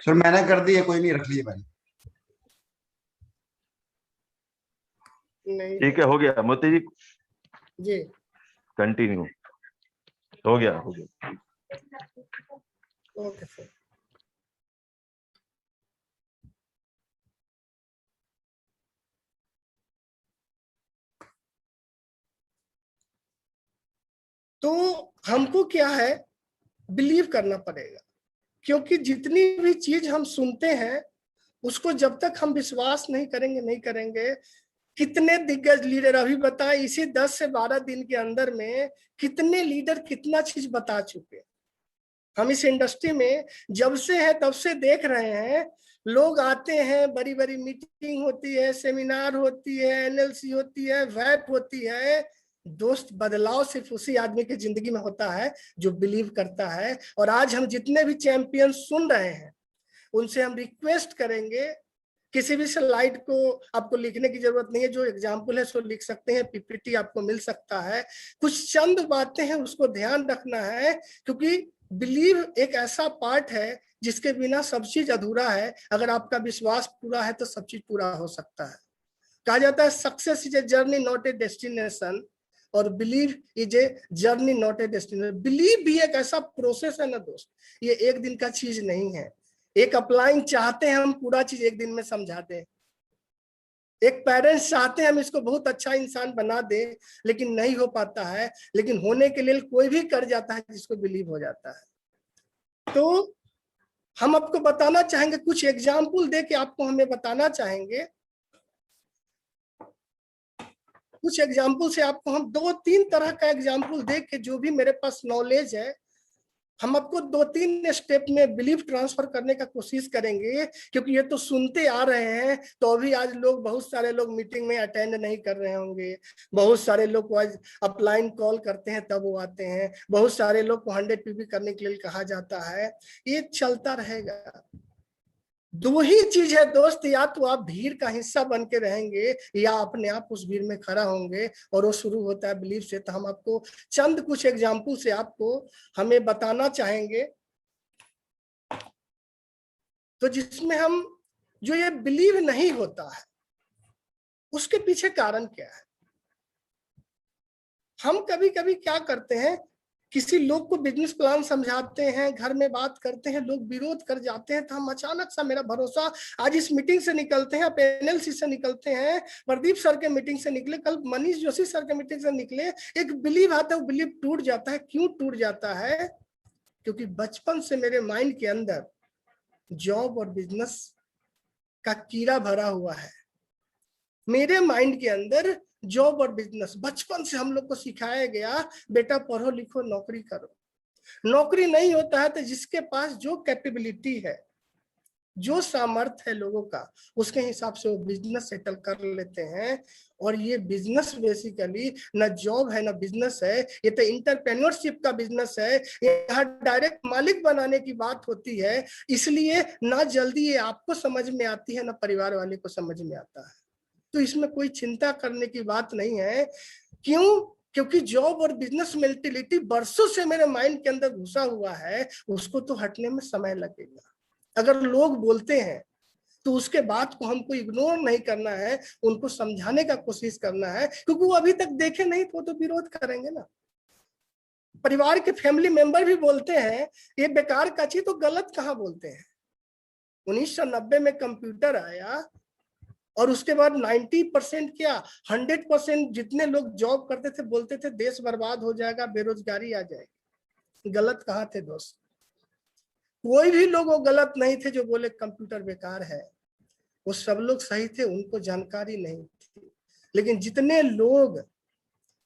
Sir मैंने कर दी है, कोई नहीं, रख ली है मैंने। नहीं ठीक है, हो गया मोती जी, जी। कंटिन्यू। हो गया, हो गया। Okay sir. तो हमको क्या है, बिलीव करना पड़ेगा, क्योंकि जितनी भी चीज हम सुनते हैं उसको जब तक हम विश्वास नहीं करेंगे नहीं करेंगे। कितने दिग्गज लीडर अभी बताएं, इसी 10 से 12 दिन के अंदर में कितने लीडर कितना चीज बता चुके। हम इस इंडस्ट्री में जब से है तब से देख रहे हैं, लोग आते हैं, बड़ी बड़ी मीटिंग होती है, सेमिनार होती है, एनएलसी होती है, वैप होती है। दोस्त, बदलाव सिर्फ उसी आदमी की जिंदगी में होता है जो बिलीव करता है। और आज हम जितने भी चैंपियन सुन रहे हैं उनसे हम रिक्वेस्ट करेंगे, किसी भी स्लाइड को आपको लिखने की जरूरत नहीं है, जो एग्जाम्पल है सो लिख सकते हैं, पीपीटी आपको मिल सकता है। कुछ चंद बातें हैं उसको ध्यान रखना है, क्योंकि बिलीव एक ऐसा पार्ट है जिसके बिना सब चीज अधूरा है। अगर आपका विश्वास पूरा है तो सब चीज पूरा हो सकता है। कहा जाता है success is a journey not a destination, और believe is a journey not a destination. Believe भी एक ऐसा प्रोसेस है ना दोस्त, ये एक दिन का चीज नहीं है। एक अपलाइन चाहते हैं हम पूरा चीज एक दिन में समझा दें, एक पेरेंट्स चाहते हैं हम इसको बहुत अच्छा इंसान बना दें, लेकिन नहीं हो पाता है। लेकिन होने के लिए कोई भी कर जाता है जिसको बिलीव हो जाता है। तो हम आपको बताना चाहेंगे, कुछ एग्जाम्पल दे के आपको हमें बताना चाहेंगे। कुछ एग्जाम्पल से आपको हम 2-3 तरह का एग्जाम्पल दे के, जो भी मेरे पास नॉलेज है, हम आपको 2-3 स्टेप में बिलीफ ट्रांसफर करने का कोशिश करेंगे। क्योंकि ये तो सुनते आ रहे हैं, तो अभी आज लोग, बहुत सारे लोग मीटिंग में अटेंड नहीं कर रहे होंगे, बहुत सारे लोग को आज अपलाइन कॉल करते हैं तब वो आते हैं, बहुत सारे लोग को 100 पीपी करने के लिए कहा जाता है। ये चलता रहेगा। दो ही चीज है दोस्त, या तो आप भीड़ का हिस्सा बन के रहेंगे या अपने आप उस भीड़ में खड़ा होंगे, और वो शुरू होता है बिलीव से। तो हम आपको चंद कुछ एग्जाम्पल से आपको हमें बताना चाहेंगे, तो जिसमें हम, जो ये बिलीव नहीं होता है उसके पीछे कारण क्या है। हम कभी कभी क्या करते हैं, किसी लोग को बिजनेस प्लान समझाते हैं, घर में बात करते हैं, लोग विरोध कर जाते हैं, तो हम अचानक सा, मेरा भरोसा, आज इस मीटिंग से निकलते हैं, आप एनएलसी से निकलते हैं, प्रदीप सर के मीटिंग से निकले, कल मनीष जोशी सर के मीटिंग से निकले, एक बिलीव आता है, वो बिलीव टूट जाता है। क्यों टूट जाता है? क्योंकि बचपन से मेरे माइंड के अंदर जॉब और बिजनेस का कीड़ा भरा हुआ है। मेरे माइंड के अंदर जॉब और बिजनेस, बचपन से हम लोग को सिखाया गया, बेटा पढ़ो लिखो नौकरी करो। नौकरी नहीं होता है तो जिसके पास जो कैपेबिलिटी है, जो सामर्थ्य है लोगों का, उसके हिसाब से वो बिजनेस सेटल कर लेते हैं। और ये बिजनेस बेसिकली ना जॉब है ना बिजनेस है, ये तो इंटरप्रेन्योरशिप का बिजनेस है। यहाँ डायरेक्ट मालिक बनाने की बात होती है, इसलिए ना जल्दी ये आपको समझ में आती है ना परिवार वाले को समझ में आता है। तो इसमें कोई चिंता करने की बात नहीं है। क्यों? क्योंकि जॉब और बिजनेस मेंटेलिटी बरसों से मेरे माइंड के अंदर घुसा हुआ है, उसको तो हटने में समय लगेगा। अगर लोग बोलते हैं तो उसके बात को हमको इग्नोर नहीं करना है, उनको समझाने का कोशिश करना है, क्योंकि वो अभी तक देखे नहीं तो विरोध करेंगे ना। परिवार के फैमिली मेंबर भी बोलते हैं ये बेकार का चीज, तो गलत कहाँ बोलते हैं। 1990 में कंप्यूटर आया और उसके बाद 90% क्या 100% जितने लोग जॉब करते थे बोलते थे देश बर्बाद हो जाएगा, बेरोजगारी आ जाएगी। गलत कहाँ थे दोस्त? कोई भी लोग वो गलत नहीं थे जो बोले कंप्यूटर बेकार है। वो सब लोग सही थे, उनको जानकारी नहीं थी। लेकिन जितने लोग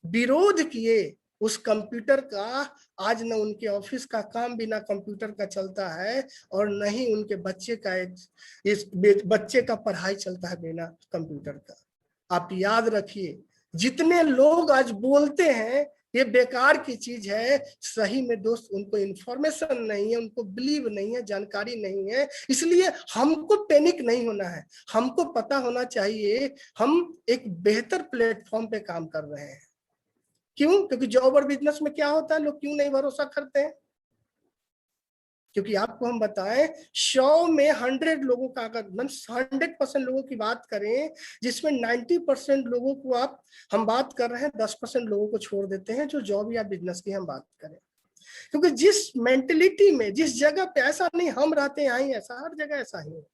विरोध किए उस कंप्यूटर का, आज न उनके ऑफिस का काम बिना कंप्यूटर का चलता है, और न ही उनके बच्चे का, इस बच्चे का पढ़ाई चलता है बिना कंप्यूटर का। आप याद रखिए, जितने लोग आज बोलते हैं ये बेकार की चीज है, सही में दोस्त उनको इंफॉर्मेशन नहीं है, उनको बिलीव नहीं है, जानकारी नहीं है। इसलिए हमको पैनिक नहीं होना है, हमको पता होना चाहिए हम एक बेहतर प्लेटफॉर्म पे काम कर रहे हैं। क्यों? क्योंकि जॉब और बिजनेस में क्या होता है, लोग क्यों नहीं भरोसा करते हैं? क्योंकि आपको हम बताएं 100 में 100 लोगों का अगर 100% लोगों की बात करें, जिसमें 90% लोगों को हम बात कर रहे हैं, 10% लोगों को छोड़ देते हैं जो जॉब या बिजनेस की हम बात करें। क्योंकि जिस मेंटेलिटी में, जिस जगह पे, ऐसा नहीं हम रहते हैं यहीं, ऐसा हर जगह ऐसा ही है।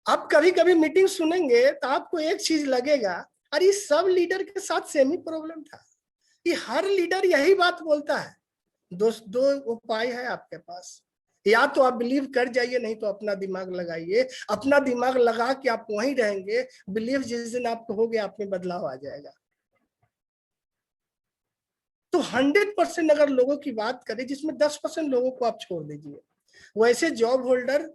आप कभी कभी मीटिंग सुनेंगे तो आपको एक चीज लगेगा, अरे सब लीडर के साथ सेम ही प्रॉब्लम था, कि हर लीडर यही बात बोलता है। दोस्त, दो उपाय है आपके पास, या तो आप बिलीव कर जाइए, नहीं तो अपना दिमाग लगाइए। अपना दिमाग लगा के आप वहीं रहेंगे, बिलीव जिस दिन आपको हो गया, आप में बदलाव आ जाएगा। तो 100% अगर लोगों की बात करें, जिसमें 10% लोगों को आप छोड़ दीजिए। वैसे जॉब होल्डर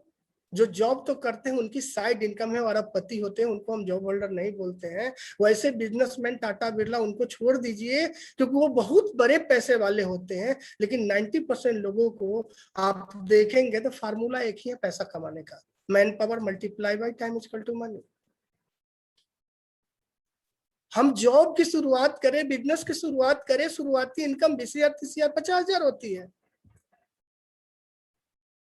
जो जॉब तो करते हैं, उनकी साइड इनकम है और अरबपति होते हैं, उनको हम जॉब होल्डर नहीं बोलते हैं। वैसे बिजनेसमैन टाटा बिरला, उनको छोड़ दीजिए, क्योंकि वो बहुत बड़े पैसे वाले होते हैं। लेकिन 90% लोगों को आप देखेंगे तो फार्मूला एक ही है पैसा कमाने का, manpower multiply by time equal to money. हम जॉब की शुरुआत करें, बिजनेस की शुरुआत करें, शुरुआती इनकम 20,000, 30,000, 50,000 होती है।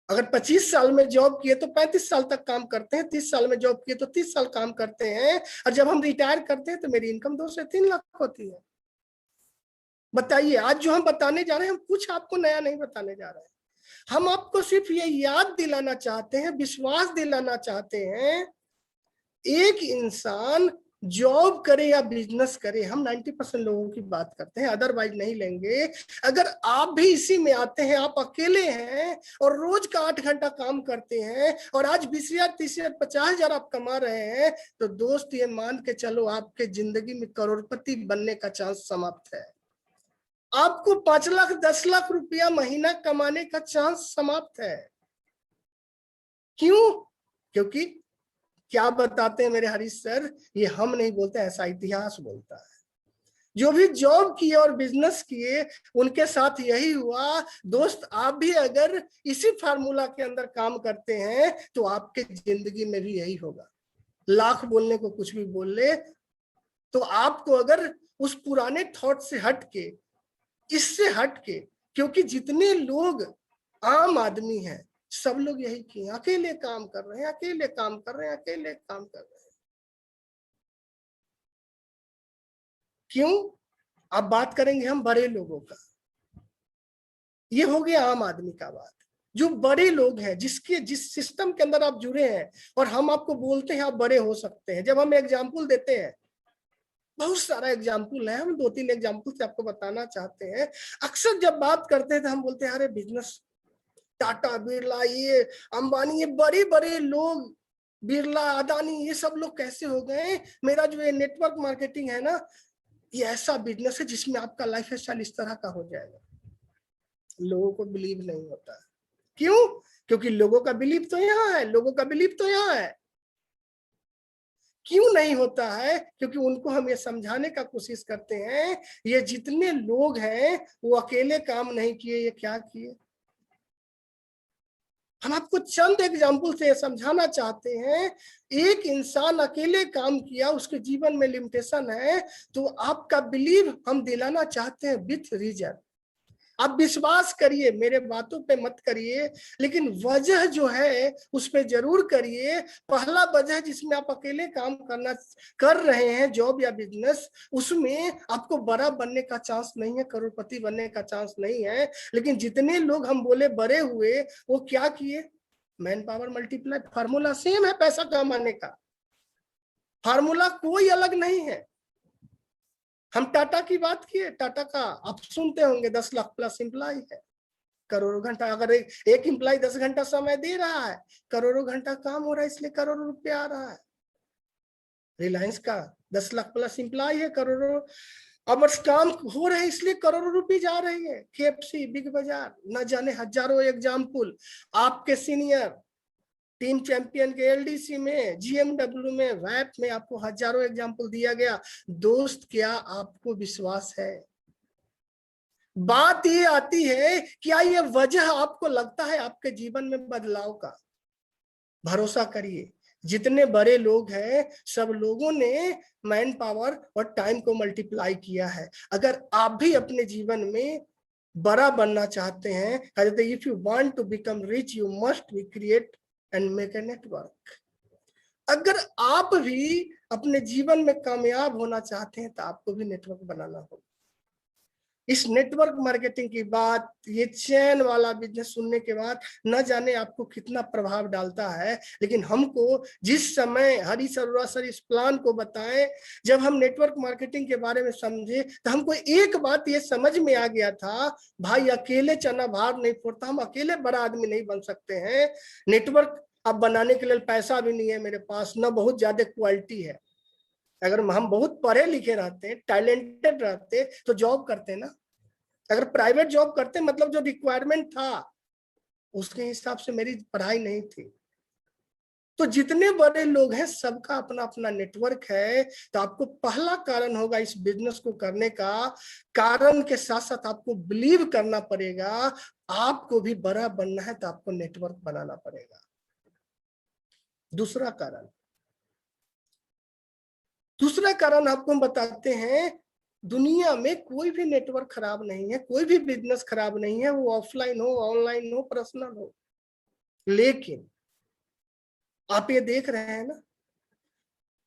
अगर 25 साल में जॉब किए तो 35 साल तक काम करते हैं, 30 साल में जॉब किए तो 30 साल काम करते हैं, और जब हम रिटायर करते हैं तो मेरी इनकम 2 से 3 लाख होती है। बताइए, आज जो हम बताने जा रहे हैं, हम कुछ आपको नया नहीं बताने जा रहे हैं। हम आपको सिर्फ ये याद दिलाना चाहते हैं, विश्वास दिलाना चाहते हैं, एक इंसान जॉब करे या बिजनेस करे, हम 90% लोगों की बात करते हैं, अदरवाइज नहीं लेंगे। अगर आप भी इसी में आते हैं, आप अकेले हैं और रोज का 8 घंटा काम करते हैं, और आज 20,000, 30,000, 50,000 आप कमा रहे हैं, तो दोस्त ये मान के चलो, आपके जिंदगी में करोड़पति बनने का चांस समाप्त है। आपको 5 लाख 10 लाख रुपया महीना कमाने का चांस समाप्त है। क्यों? क्योंकि क्या बताते हैं मेरे हरीश सर, ये हम नहीं बोलते, ऐसा इतिहास बोलता है। जो भी जॉब किए और बिजनेस किए, उनके साथ यही हुआ। दोस्त, आप भी अगर इसी फार्मूला के अंदर काम करते हैं तो आपके जिंदगी में भी यही होगा। लाख बोलने को कुछ भी बोल ले, तो आपको अगर उस पुराने थॉट से हट के, इससे हट के, क्योंकि जितने लोग आम आदमी हैं, सब लोग यही किए, अकेले काम कर रहे हैं, अकेले काम कर रहे हैं, अकेले काम कर रहे हैं। क्यों? अब बात करेंगे हम बड़े लोगों का। ये हो गया आम आदमी का बात। जो बड़े लोग हैं, जिस सिस्टम के अंदर आप जुड़े हैं, और हम आपको बोलते हैं आप बड़े हो सकते हैं। जब हम एग्जाम्पल देते हैं, बहुत सारा एग्जाम्पल है, हम 2-3 एग्जाम्पल से आपको बताना चाहते हैं। अक्सर जब बात करते हैं तो हम बोलते हैं, अरे बिजनेस, टाटा बिरला, ये अंबानी, ये बड़े बड़े लोग, बिरला, अदानी, ये सब लोग कैसे हो गए? मेरा जो ये नेटवर्क मार्केटिंग है ना, ये ऐसा बिजनेस है जिसमें आपका लाइफ स्टाइल इस तरह का हो जाएगा। लोगों को बिलीव नहीं होता है। क्यों? क्योंकि लोगों का बिलीव तो यहाँ है, लोगों का बिलीव तो यहाँ है। क्यों नहीं होता है? क्योंकि उनको हम ये समझाने का कोशिश करते हैं, ये जितने लोग हैं वो अकेले काम नहीं किए, ये क्या किए। हम आपको चंद एग्जाम्पल से समझाना चाहते हैं। एक इंसान अकेले काम किया, उसके जीवन में लिमिटेशन है, तो आपका बिलीव हम दिलाना चाहते हैं विथ रीजन। आप विश्वास करिए, मेरे बातों पे मत करिए, लेकिन वजह जो है उस पे जरूर करिए। पहला वजह जिसमें आप अकेले काम कर रहे हैं, जॉब या बिजनेस, उसमें आपको बड़ा बनने का चांस नहीं है, करोड़पति बनने का चांस नहीं है। लेकिन जितने लोग हम बोले बड़े हुए, वो क्या किए? Man power multiply, formula same है पैसा कमाने का, फार्मूला कोई अलग नहीं है। हम टाटा की बात किए, टाटा का आप सुनते होंगे 10 लाख प्लस एम्प्लॉय है, करोड़ों घंटा, अगर एक एम्प्लॉय 10 घंटा समय दे रहा है, करोड़ों घंटा काम हो रहा है, इसलिए करोड़ों रुपया आ रहा है। रिलायंस का 10 लाख प्लस एम्प्लॉय है, करोड़ों अवर्स काम हो रहे हैं, इसलिए करोड़ों रुपए जा रही है। KFC, बिग बाजार, न जाने हजारों एग्जाम्पल। आपके सीनियर टीम चैंपियन के LDC में, GMW में, वैप में आपको हजारों एग्जाम्पल दिया गया। दोस्त, क्या आपको विश्वास है? बात ये आती है, क्या ये वजह आपको लगता है आपके जीवन में बदलाव का? भरोसा करिए, जितने बड़े लोग हैं, सब लोगों ने मैन पावर और टाइम को मल्टीप्लाई किया है। अगर आप भी अपने जीवन में बड़ा बनना चाहते हैं, कहते if you want to become rich you must be create and make a network. अगर आप भी अपने जीवन में कामयाब होना चाहते हैं तो आपको भी नेटवर्क बनाना होगा। इस नेटवर्क मार्केटिंग की बात, ये चैन वाला बिजनेस सुनने के बाद न जाने आपको कितना प्रभाव डालता है, लेकिन हमको जिस समय हरी सरोरा सर इस प्लान को बताएं, जब हम नेटवर्क मार्केटिंग के बारे में समझे तो हमको एक बात ये समझ में आ गया था, भाई अकेले चना भार नहीं फोड़ता, हम अकेले बड़ा आदमी नहीं बन सकते हैं। नेटवर्क अब बनाने के लिए पैसा भी नहीं है मेरे पास, न बहुत ज्यादा क्वालिटी है। अगर हम बहुत पढ़े लिखे रहते, टैलेंटेड रहते तो जॉब करते ना। अगर प्राइवेट जॉब करते मतलब जो रिक्वायरमेंट था उसके हिसाब से मेरी पढ़ाई नहीं थी। तो जितने बड़े लोग हैं सबका अपना अपना नेटवर्क है। तो आपको पहला कारण होगा इस बिजनेस को करने का, कारण के साथ साथ आपको बिलीव करना पड़ेगा। आपको भी बड़ा बनना है तो आपको नेटवर्क बनाना पड़ेगा। दूसरा कारण आपको हम बताते हैं, दुनिया में कोई भी नेटवर्क खराब नहीं है, कोई भी बिजनेस खराब नहीं है, वो ऑफलाइन हो, ऑनलाइन हो, पर्सनल हो। लेकिन आप ये देख रहे हैं ना,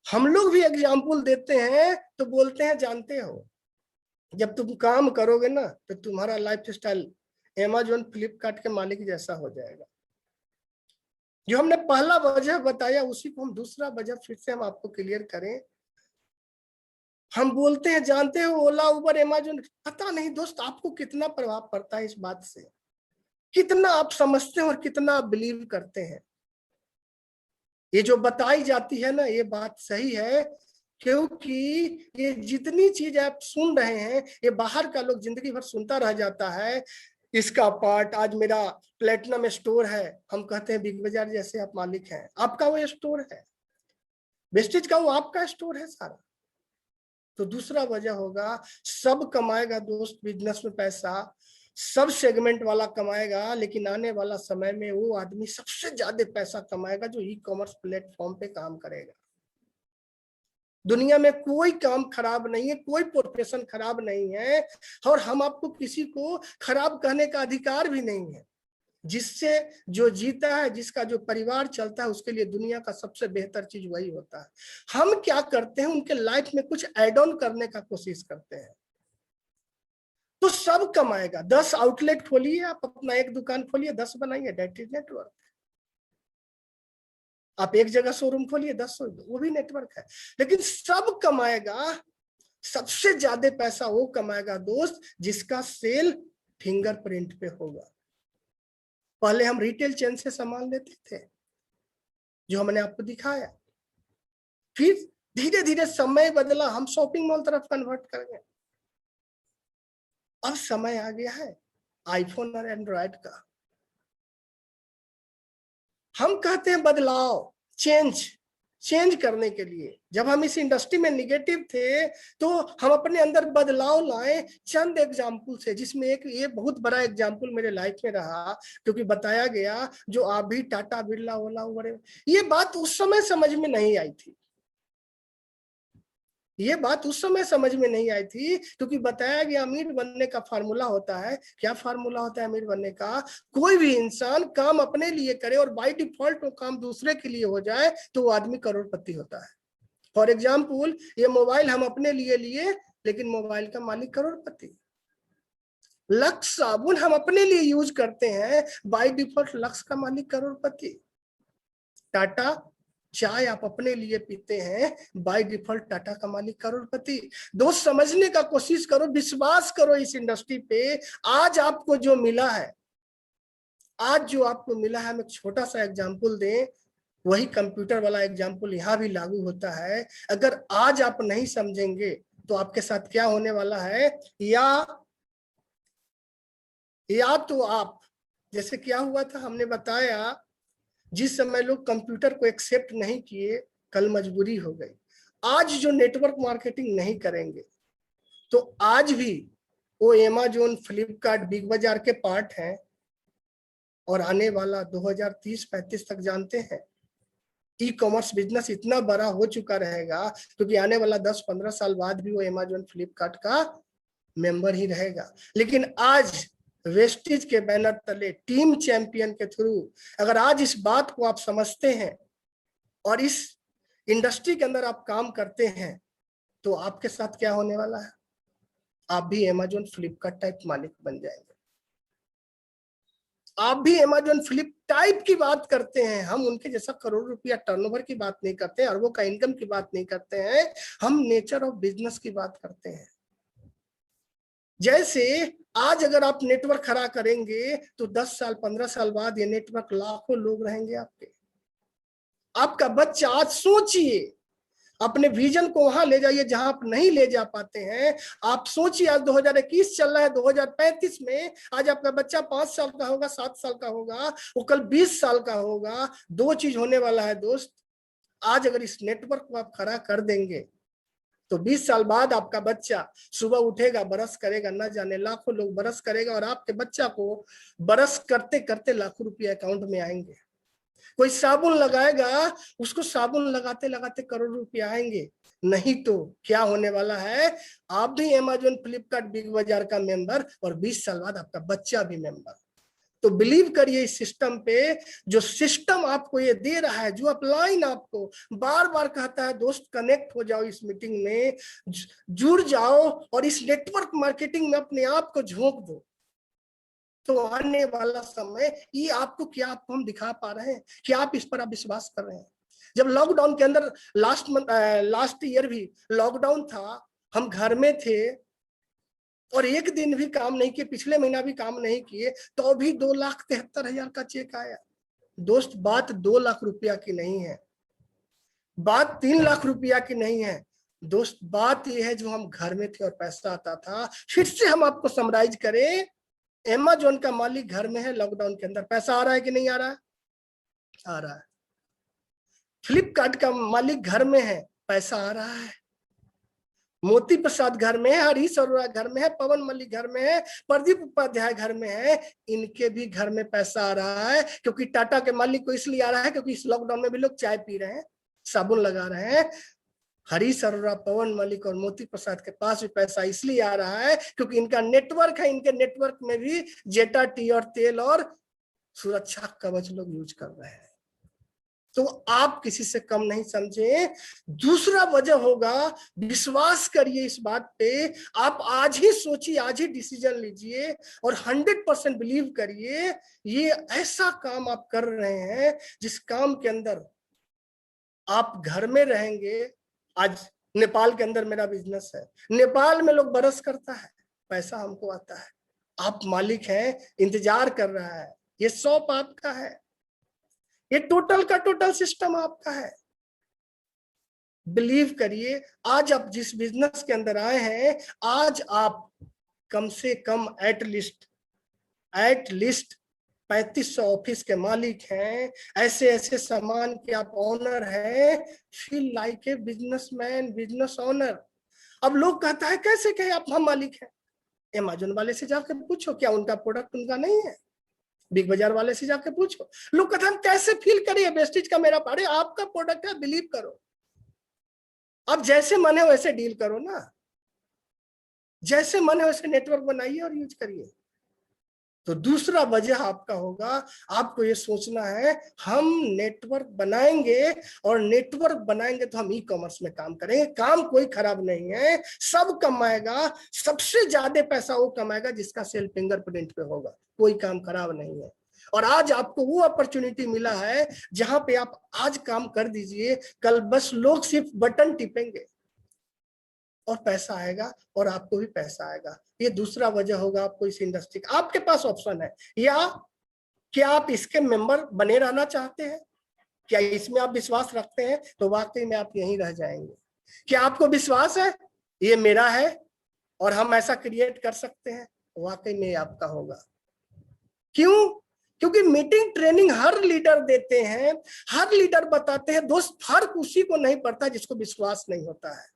हम लोग भी एग्जाम्पल देते हैं तो बोलते हैं जानते हो जब तुम काम करोगे ना तो तुम्हारा लाइफ स्टाइल अमेज़न फ्लिपकार्ट के मालिक जैसा हो जाएगा। जो हमने पहला वजह बताया उसी को हम दूसरा वजह फिर से हम आपको क्लियर करें। हम बोलते हैं जानते हो ओला उबर अमेज़न, पता नहीं दोस्त आपको कितना प्रभाव पड़ता है इस बात से, कितना आप समझते हैं और कितना आप बिलीव करते हैं। ये जो बताई जाती है ना ये बात सही है, क्योंकि ये जितनी चीज आप सुन रहे हैं ये बाहर का लोग जिंदगी भर सुनता रह जाता है। इसका पार्ट, आज मेरा प्लेटिनम स्टोर है, हम कहते हैं बिग बाजार जैसे आप मालिक हैं, आपका वो स्टोर है, वेस्टेज का वो आपका स्टोर है सारा। तो दूसरा वजह होगा सब कमाएगा दोस्त बिजनेस में पैसा, सब सेगमेंट वाला कमाएगा, लेकिन आने वाला समय में वो आदमी सबसे ज्यादा पैसा कमाएगा जो ई कॉमर्स प्लेटफॉर्म पे काम करेगा। दुनिया में कोई काम खराब नहीं है, कोई प्रोफेशन खराब नहीं है, और हम आपको किसी को खराब कहने का अधिकार भी नहीं है। जिससे जो जीता है, जिसका जो परिवार चलता है, उसके लिए दुनिया का सबसे बेहतर चीज वही होता है। हम क्या करते हैं, उनके लाइफ में कुछ एड ऑन करने का कोशिश करते हैं। तो सब कमाएगा। 10 आउटलेट खोलिए, आप अपना एक दुकान खोलिए, 10 बनाइए, दैट इज नेटवर्क। आप एक जगह शोरूम खोलिए, 10 वो भी नेटवर्क है। लेकिन सब कमाएगा, सबसे ज्यादा पैसा वो कमाएगा दोस्त जिसका सेल फिंगरप्रिंट पे होगा। पहले हम रिटेल चेन से सामान लेते थे जो हमने आपको दिखाया, फिर धीरे धीरे समय बदला, हम शॉपिंग मॉल तरफ कन्वर्ट कर गए। अब समय आ गया है आईफोन और एंड्रॉयड का। हम कहते हैं बदलाव, चेंज करने के लिए। जब हम इस इंडस्ट्री में निगेटिव थे तो हम अपने अंदर बदलाव लाए चंद एग्जाम्पल से, जिसमें एक ये बहुत बड़ा एग्जाम्पल मेरे लाइफ में रहा, क्योंकि बताया गया जो आप भी टाटा बिरला ओला उबर, ये बात उस समय समझ में नहीं आई थी। ये बात उस समय समझ में नहीं आई थी क्योंकि बताया गया अमीर बनने का फार्मूला होता है। क्या फार्मूला होता है अमीर बनने का? कोई भी इंसान काम अपने लिए करे और बाय डिफॉल्ट वो काम दूसरे के लिए हो जाए तो वो आदमी करोड़पति होता है। फॉर एग्जाम्पल, ये मोबाइल हम अपने लिए लिए, लेकिन मोबाइल का मालिक करोड़पति। लक्स साबुन हम अपने लिए यूज करते हैं, बाय डिफॉल्ट लक्स का मालिक करोड़पति। टाटा चाय आप अपने लिए पीते हैं, बाय डिफॉल्ट टाटा का मालिक करोड़पति। दोस्त समझने का कोशिश करो, विश्वास करो इस इंडस्ट्री पे। आज आपको जो मिला है, हम एक छोटा सा एग्जांपल दें, वही कंप्यूटर वाला एग्जांपल यहाँ भी लागू होता है। अगर आज आप नहीं समझेंगे तो आपके साथ क्या होने वाला है, या तो आप, जैसे क्या हुआ था हमने बताया, जिस समय लोग कंप्यूटर को एक्सेप्ट नहीं किए, कल मजबूरी हो गई। आज जो नेटवर्क मार्केटिंग नहीं करेंगे तो आज भी वो अमेज़न, फ्लिपकार्ट, बिग बाजार के पार्ट हैं, और आने वाला 2030-35 तक जानते हैं ई कॉमर्स बिजनेस इतना बड़ा हो चुका रहेगा, क्योंकि आने वाला 10-15 साल बाद भी वो अमेज़न, फ्लिपकार्ट का मेंबर ही रहेगा। लेकिन आज वेस्टिज के बैनर तले, टीम चैंपियन के थ्रू अगर आज इस बात को आप समझते हैं और इस इंडस्ट्री के अंदर आप काम करते हैं, तो आपके साथ क्या होने वाला है? आप भी अमेजोन फ्लिपकार्ट टाइप मालिक बन जाएंगे। आप भी अमेजोन फ्लिप टाइप की बात करते हैं। हम उनके जैसा करोड़ रुपया टर्नओवर की बात नहीं करते, अरबों का इनकम की बात नहीं करते हैं। हम नेचर ऑफ बिजनेस की बात करते हैं। जैसे आज अगर आप नेटवर्क खड़ा करेंगे तो 10 साल 15 साल बाद ये नेटवर्क लाखों लोग रहेंगे आपके। आपका बच्चा, आज सोचिए, अपने विजन को वहां ले जाइए जहां आप नहीं ले जा पाते हैं। आप सोचिए, आज 2021 चल रहा है, 2035 में आज आपका बच्चा 5 साल का होगा, 7 साल का होगा, वो कल 20 साल का होगा। दो चीज होने वाला है दोस्त। आज अगर इस नेटवर्क को आप खड़ा कर देंगे तो 20 साल बाद आपका बच्चा सुबह उठेगा, ब्रश करेगा, न जाने लाखों लोग ब्रश करेगा और आपके बच्चा को ब्रश करते करते लाखों रुपए अकाउंट में आएंगे। कोई साबुन लगाएगा, उसको साबुन लगाते लगाते करोड़ रुपए आएंगे। नहीं तो क्या होने वाला है? आप भी अमेजोन, फ्लिपकार्ट, बिग बाजार का मेंबर और 20 साल बाद आपका बच्चा भी मेंबर। तो बिलीव करिए इस सिस्टम पे। जो सिस्टम आपको ये दे रहा है, जो अपलाइन आपको बार बार कहता है, दोस्त कनेक्ट हो जाओ, इस मीटिंग में जुड़ जाओ और इस नेटवर्क मार्केटिंग में अपने आप को झोंक दो, तो आने वाला समय ये आपको क्या आपको हम दिखा पा रहे हैं? क्या आप इस पर आप विश्वास कर रहे हैं? जब लॉकडाउन के अंदर लास्ट ईयर भी लॉकडाउन था, हम घर में थे और एक दिन भी काम नहीं किए, पिछले महीना भी काम नहीं किए, तो भी 2,73,000 का चेक आया। दोस्त, बात 2 लाख रुपया की नहीं है, बात 3 लाख रुपया की नहीं है दोस्त। बात यह है जो हम घर में थे और पैसा आता था। फिर से हम आपको समराइज करें, अमेजोन का मालिक घर में है, लॉकडाउन के अंदर पैसा आ रहा है कि नहीं आ रहा है? आ रहा है। फ्लिपकार्ट का मालिक घर में है, पैसा आ रहा है। मोती प्रसाद घर में है, हरीश अरोड़ा घर में है, पवन मलिक घर में है, प्रदीप उपाध्याय घर में है। इनके भी घर में पैसा आ रहा है, क्योंकि टाटा के मालिक को इसलिए आ रहा है क्योंकि इस लॉकडाउन में भी लोग चाय पी रहे हैं, साबुन लगा रहे हैं। हरीश अरोड़ा, पवन मलिक और मोती प्रसाद के पास भी पैसा इसलिए आ रहा है क्योंकि इनका नेटवर्क है। इनके नेटवर्क में भी जेटा टी और तेल और सुरक्षा कवच लोग यूज कर रहे हैं। तो आप किसी से कम नहीं समझे। दूसरा वजह होगा, विश्वास करिए इस बात पे। आप आज ही सोचिए, आज ही डिसीजन लीजिए और 100% बिलीव करिए, ये ऐसा काम आप कर रहे हैं जिस काम के अंदर आप घर में रहेंगे। आज नेपाल के अंदर मेरा बिजनेस है, नेपाल में लोग बरस करता है, पैसा हमको आता है। आप मालिक हैं, इंतजार कर रहा है, ये शॉप आपका है, ये टोटल का टोटल सिस्टम आपका है। बिलीव करिए, आज आप जिस बिजनेस के अंदर आए हैं, आज आप कम से कम एटलीस्ट 3500 ऑफिस के मालिक हैं, ऐसे ऐसे सामान के आप ऑनर हैं। Feel like a businessman, business honour. अब लोग कहता है कैसे कहे आप हम मालिक हैं? अमेजोन वाले से जाकर पूछो, क्या उनका प्रोडक्ट उनका नहीं है? बिग बाजार वाले से जाकर पूछो। लोग कहते हैं कैसे फील करिए वेस्टेज का मेरा? अरे आपका प्रोडक्ट है, बिलीव करो। अब जैसे मन है वैसे डील करो ना, जैसे मन है वैसे नेटवर्क बनाइए और यूज करिए। तो दूसरा वजह आपका होगा, आपको ये सोचना है हम नेटवर्क बनाएंगे और नेटवर्क बनाएंगे तो हम ई कॉमर्स में काम करेंगे। काम कोई खराब नहीं है, सब कमाएगा। सबसे ज्यादा पैसा वो कमाएगा जिसका सेल फिंगरप्रिंट पे होगा। कोई काम खराब नहीं है। और आज आपको वो अपॉर्चुनिटी मिला है जहां पे आप आज काम कर दीजिए, कल बस लोग सिर्फ बटन टिपेंगे और पैसा आएगा और आपको भी पैसा आएगा। ये दूसरा वजह होगा आपको इस इंडस्ट्री का। आपके पास ऑप्शन है, या क्या आप इसके मेंबर बने रहना चाहते हैं? क्या इसमें आप विश्वास रखते हैं? तो वाकई में आप यहीं रह जाएंगे। क्या आपको विश्वास है ये मेरा है और हम ऐसा क्रिएट कर सकते हैं? वाकई में आपका होगा। क्यों? क्योंकि मीटिंग ट्रेनिंग हर लीडर देते हैं, हर लीडर बताते हैं। दोस्त, फर्क उसी को नहीं पड़ता जिसको विश्वास नहीं होता है।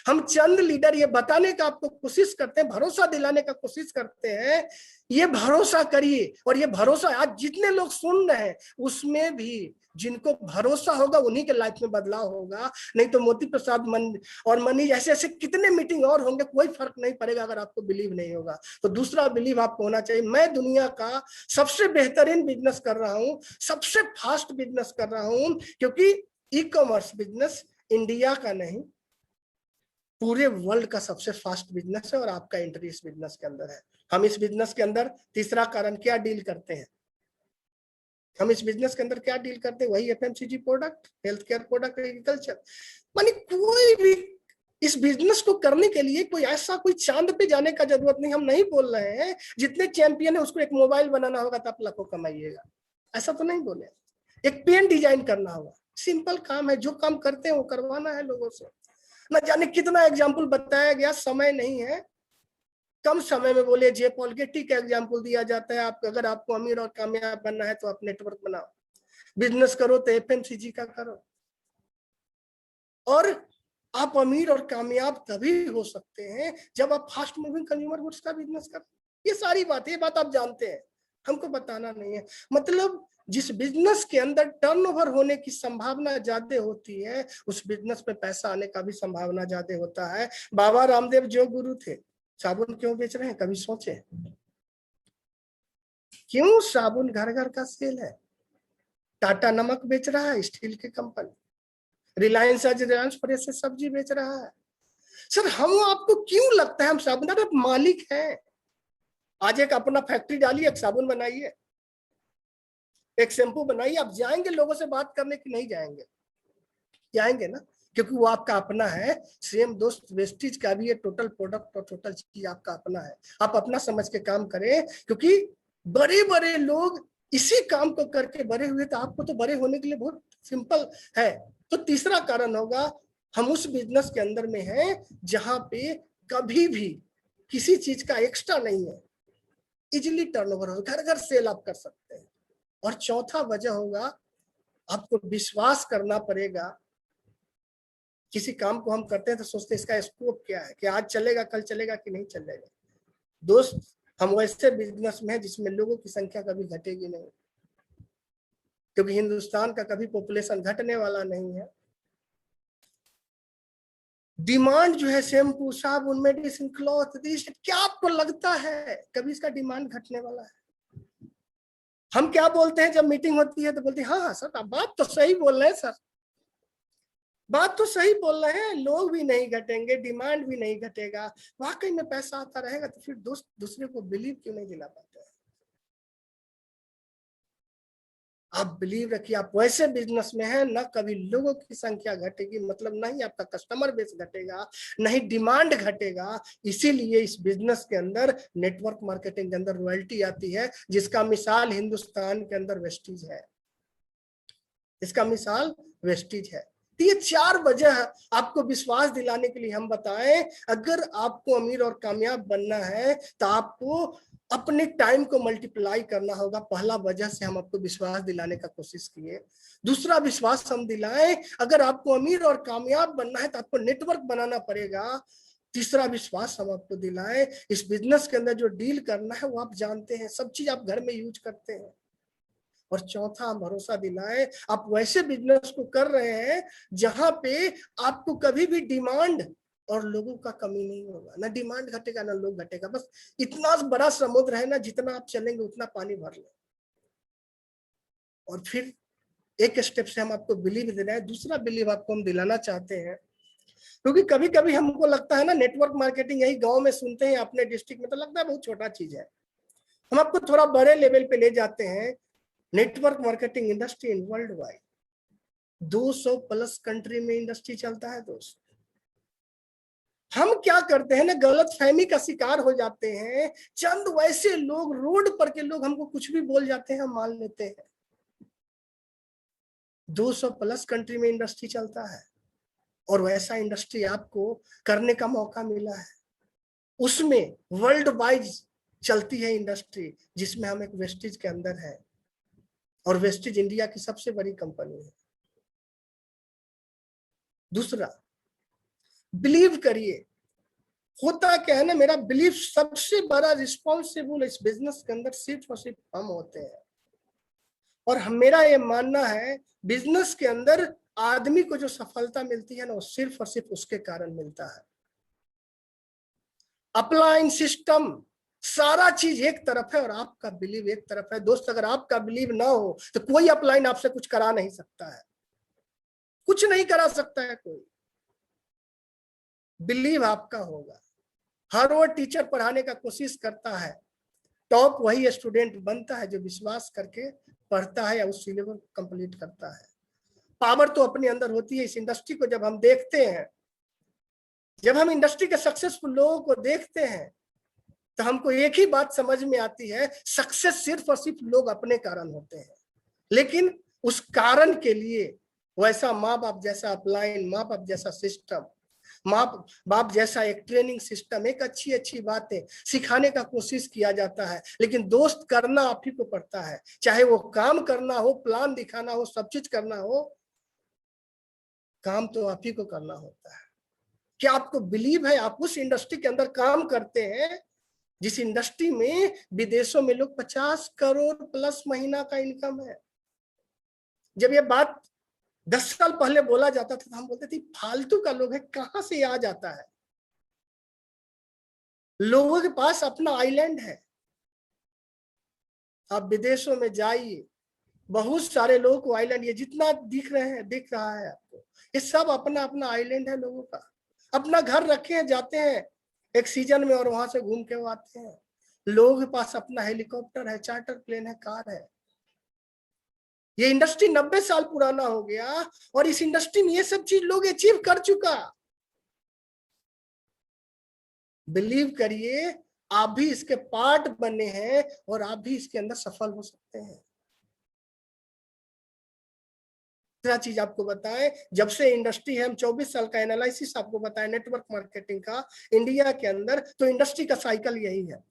हम चंद लीडर ये बताने का आपको कोशिश करते हैं, भरोसा दिलाने का कोशिश करते हैं, ये भरोसा करिए। और ये भरोसा आज जितने लोग सुन रहे हैं उसमें भी जिनको भरोसा होगा उन्हीं के लाइफ में बदलाव होगा। नहीं तो मोती प्रसाद और मनी ऐसे ऐसे कितने मीटिंग और होंगे, कोई फर्क नहीं पड़ेगा अगर आपको बिलीव नहीं होगा। तो दूसरा बिलीव आपको होना चाहिए, मैं दुनिया का सबसे बेहतरीन बिजनेस कर रहा हूं, सबसे फास्ट बिजनेस कर रहा हूं, क्योंकि ई कॉमर्स बिजनेस इंडिया का नहीं पूरे वर्ल्ड का सबसे फास्ट बिजनेस है और आपका एंट्री इस बिजनेस के अंदर है। हम इस बिजनेस के अंदर तीसरा कारण क्या डील करते हैं, हम इस बिजनेस के अंदर क्या डील करते हैं, वही FMCG product, health care product, agriculture. मानी कोई भी इस बिजनेस को करने के लिए कोई ऐसा कोई चांद पे जाने का जरूरत नहीं। हम नहीं बोल रहे हैं जितने चैंपियन है उसको एक मोबाइल बनाना होगा तो आप लाखों कमाइएगा, ऐसा तो नहीं बोले। एक पेन डिजाइन करना होगा, सिंपल काम है, जो काम करते हैं वो करवाना है लोगों से। न जाने कितना एग्जाम्पल बताया गया, समय नहीं है, कम समय में बोले जे पॉल गेटी का एग्जाम्पल दिया जाता है। आप अगर आपको अमीर और कामयाब बनना है तो आप नेटवर्क बनाओ, बिजनेस करो तो एफएमसीजी का करो, और आप अमीर और कामयाब तभी हो सकते हैं जब आप फास्ट मूविंग कंज्यूमर गुड्स का बिजनेस करें। ये सारी बात, ये बात आप जानते हैं, हमको बताना नहीं है। मतलब जिस बिजनेस के अंदर टर्नओवर होने की संभावना ज्यादा होती है उस बिजनेस में पैसा आने का भी संभावना ज्यादा होता है। बाबा रामदेव जो गुरु थे, साबुन क्यों बेच रहे हैं, कभी सोचे? क्यों साबुन घर घर का सेल है? टाटा नमक बेच रहा है, स्टील की कंपनी। रिलायंस आज रिलायंस फ्रेश से सब्जी बेच रहा है। सर हम आपको क्यों लगता है हम साबुन, अरे मालिक हैं। आज एक अपना फैक्ट्री डालिए, एक साबुन बनाइए, एक शैम्पू बनाइए, आप जाएंगे लोगों से बात करने की? नहीं जाएंगे, जाएंगे ना, क्योंकि वो आपका अपना है। सेम दोस्त वेस्टीज का भी ये टोटल प्रोडक्ट और टोटल चीज आपका अपना है। आप अपना समझ के काम करें, क्योंकि बड़े बड़े लोग इसी काम को करके बड़े हुए, तो आपको तो बड़े होने के लिए बहुत सिंपल है। तो तीसरा कारण होगा, हम उस बिजनेस के अंदर में हैं जहां पे कभी भी किसी चीज का एक्स्ट्रा नहीं है, इजिली टर्नओवर हो, घर घर सेल आप कर सकते हैं। और चौथा वजह होगा, आपको विश्वास करना पड़ेगा। किसी काम को हम करते हैं तो सोचते हैं इसका स्कोप क्या है, कि आज चलेगा कल चलेगा कि नहीं चलेगा। दोस्त हम वैसे बिजनेस में है जिसमें लोगों की संख्या कभी घटेगी नहीं, क्योंकि हिंदुस्तान का कभी पॉपुलेशन घटने वाला नहीं है। डिमांड जो है शैम्पू, साबुन, मेडिसिन, क्लॉथ, क्या आपको लगता है कभी इसका डिमांड घटने वाला है? हम क्या बोलते हैं जब मीटिंग होती है तो बोलते हैं हाँ हाँ सर आप बात तो सही बोल रहे हैं सर, बात तो सही बोल रहे हैं, लोग भी नहीं घटेंगे, डिमांड भी नहीं घटेगा, वाकई में पैसा आता रहेगा, तो फिर दोस्त दूसरे को बिलीव क्यों नहीं दिला पाते हैं? आप बिलीव रखिए, आप वैसे बिजनेस में हैं ना कभी लोगों की संख्या घटेगी, मतलब नहीं आपका कस्टमर बेस घटेगा, नहीं डिमांड घटेगा। इसीलिए इस बिजनेस के अंदर नेटवर्क मार्केटिंग के अंदर रॉयल्टी आती है, जिसका मिसाल हिंदुस्तान के अंदर वेस्टीज है, इसका मिसाल वेस्टीज है। तो ये चार वजह आपको विश्वास दिलाने के लिए हम बताएं, अगर आपको अमीर और कामयाब बनना है तो आपको अपने टाइम को मल्टीप्लाई करना होगा। पहला वजह से हम आपको विश्वास दिलाने का कोशिश किए। दूसरा विश्वास हम दिलाएं, अगर आपको अमीर और कामयाब बनना है तो आपको नेटवर्क बनाना पड़ेगा। तीसरा विश्वास हम आपको दिलाएं, इस बिजनेस के अंदर जो डील करना है वो आप जानते हैं, सब चीज आप घर में यूज करते हैं। और चौथा हम भरोसा दिलाएं, आप वैसे बिजनेस को कर रहे हैं जहां पे आपको कभी भी डिमांड और लोगों का कमी नहीं होगा, ना डिमांड घटेगा ना लोग घटेगा। बस इतना बड़ा समुद्र है ना, जितना आप चलेंगे उतना पानी भर ले। और फिर एक स्टेप से हम आपको बिलीव दे रहे हैं, दूसरा बिलीव आपको हम दिलाना चाहते हैं, क्योंकि कभी कभी हमको लगता है ना नेटवर्क मार्केटिंग यही गांव में सुनते हैं, अपने डिस्ट्रिक्ट में तो लगता है बहुत छोटा चीज है। हम आपको थोड़ा बड़े लेवल पे ले जाते हैं। Network marketing industry in world wide 200+ country में इंडस्ट्री चलता है दोस्त। हम क्या करते हैं ना, गलत फहमी का शिकार हो जाते हैं। चंद वैसे लोग, रोड पर के लोग हमको कुछ भी बोल जाते हैं, हम मान लेते हैं। 200+ कंट्री में इंडस्ट्री चलता है, और वैसा इंडस्ट्री आपको करने का मौका मिला है। उसमें वर्ल्ड वाइड चलती है इंडस्ट्री, जिसमें हम एक वेस्टीज के अंदर है, और वेस्टीज इंडिया की सबसे बड़ी कंपनी है। दूसरा, बिलीव करिए। होता क्या है ना, मेरा बिलीफ सबसे बड़ा रिस्पॉन्सिबल इस बिजनेस के अंदर सिर्फ और सिर्फ हम होते हैं। और मेरा ये मानना है बिजनेस के अंदर आदमी को जो सफलता मिलती है ना, वो सिर्फ और सिर्फ उसके कारण मिलता है। अपलाइन सिस्टम सारा चीज एक तरफ है और आपका बिलीव एक तरफ है। दोस्त, अगर आपका बिलीव ना हो तो कोई अपलाइन आपसे कुछ करा नहीं सकता है, कुछ नहीं करा सकता है कोई। बिलीव आपका होगा। हर वो टीचर पढ़ाने का कोशिश करता है, टॉप वही स्टूडेंट बनता है जो विश्वास करके पढ़ता है या उस सिलेबस कंप्लीट करता है। पावर तो अपने अंदर होती है। इस इंडस्ट्री को जब हम देखते हैं, जब हम इंडस्ट्री के सक्सेसफुल लोगों को देखते हैं, तो हमको एक ही बात समझ में आती है, सक्सेस सिर्फ और सिर्फ लोग अपने कारण होते हैं। लेकिन उस कारण के लिए वैसा माँ बाप जैसा अपलाइन, माँ बाप जैसा सिस्टम, माँ बाप जैसा एक ट्रेनिंग सिस्टम, एक अच्छी अच्छी बातें सिखाने का कोशिश किया जाता है। लेकिन दोस्त, करना आप ही को पड़ता है। चाहे वो काम करना हो, प्लान दिखाना हो, सब चीज करना हो, काम तो आप ही को करना होता है। क्या आपको बिलीव है आप उस इंडस्ट्री के अंदर काम करते हैं जिस इंडस्ट्री में विदेशों में लोग 50 करोड़ प्लस महीना का इनकम है? जब ये बात 10 साल पहले बोला जाता था तो हम बोलते थे फालतू का लोग है, कहां से आ जाता है। लोगों के पास अपना आइलैंड है। आप विदेशों में जाइए, बहुत सारे लोगों को आइलैंड, ये जितना दिख रहा है आपको, ये सब अपना अपना आइलैंड है लोगों का। अपना घर रखे हैं, जाते हैं एक सीजन में और वहां से घूम के वो आते हैं। लोगों के पास अपना हेलीकॉप्टर है, चार्टर प्लेन है, कार है। ये इंडस्ट्री 90 साल पुराना हो गया और इस इंडस्ट्री में ये सब चीज लोग अचीव कर चुका। बिलीव करिए, आप भी इसके पार्ट बने हैं और आप भी इसके अंदर सफल हो सकते हैं। दूसरा चीज आपको बताएं, जब से इंडस्ट्री है, हम 24 साल का एनालिसिस आपको बताएं नेटवर्क मार्केटिंग का इंडिया के अंदर, तो इंडस्ट्री का साइकिल यही है।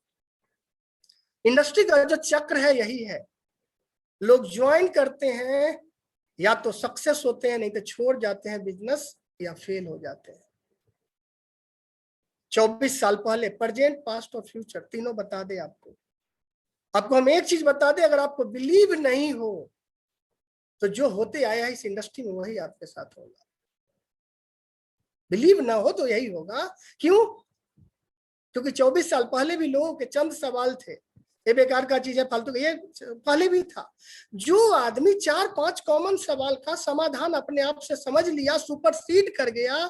इंडस्ट्री का जो चक्र है यही है। लोग ज्वाइन करते हैं, या तो सक्सेस होते हैं, नहीं तो छोड़ जाते हैं बिजनेस, या फेल हो जाते हैं। 24 साल पहले, प्रेजेंट, पास्ट और फ्यूचर तीनों बता दे आपको। आपको हम एक चीज बता दे, अगर आपको बिलीव नहीं हो तो जो होते आया है इस इंडस्ट्री में वही आपके साथ होगा। बिलीव ना हो तो यही होगा। क्यों? क्योंकि 24 साल पहले भी लोगों के चंद सवाल थे, ये बेकार का चीज है, फालतू का, ये पहले भी था। जो आदमी 4-5 कॉमन सवाल का समाधान अपने आप से समझ लिया, सुपरसीड कर गया,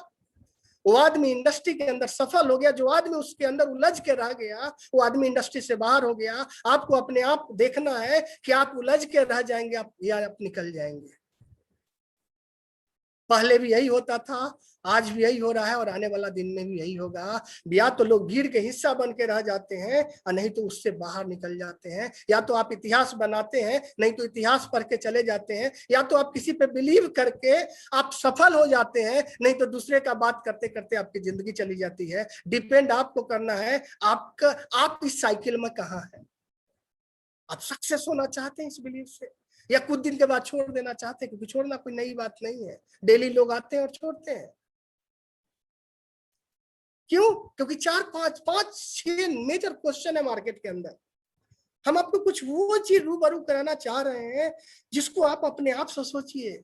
वो आदमी इंडस्ट्री के अंदर सफल हो गया। जो आदमी उसके अंदर उलझ के रह गया, वो आदमी इंडस्ट्री से बाहर हो गया। आपको अपने आप देखना है कि आप उलझ के रह जाएंगे या आप निकल जाएंगे। पहले भी यही होता था, आज भी यही हो रहा है और आने वाला दिन में भी यही होगा। या तो लोग भीड़ के हिस्सा बन के रह जाते हैं और नहीं तो उससे बाहर निकल जाते हैं। या तो आप इतिहास बनाते हैं, नहीं तो इतिहास पढ़ के चले जाते हैं। या तो आप किसी पे बिलीव करके आप सफल हो जाते हैं, नहीं तो दूसरे का बात करते करते आपकी जिंदगी चली जाती है। डिपेंड आपको करना है, आप इस साइकिल में कहाँ है। आप सक्सेस होना चाहते हैं इस बिलीव से, या कुछ दिन के बाद छोड़ देना चाहते हैं? क्योंकि छोड़ना कोई नई बात नहीं है, डेली लोग आते हैं और छोड़ते हैं। क्यों? क्योंकि 4-5-6 मेजर क्वेश्चन है मार्केट के अंदर। हम आपको कुछ वो चीज रूबरू कराना चाह रहे हैं जिसको आप अपने आप से सोचिए,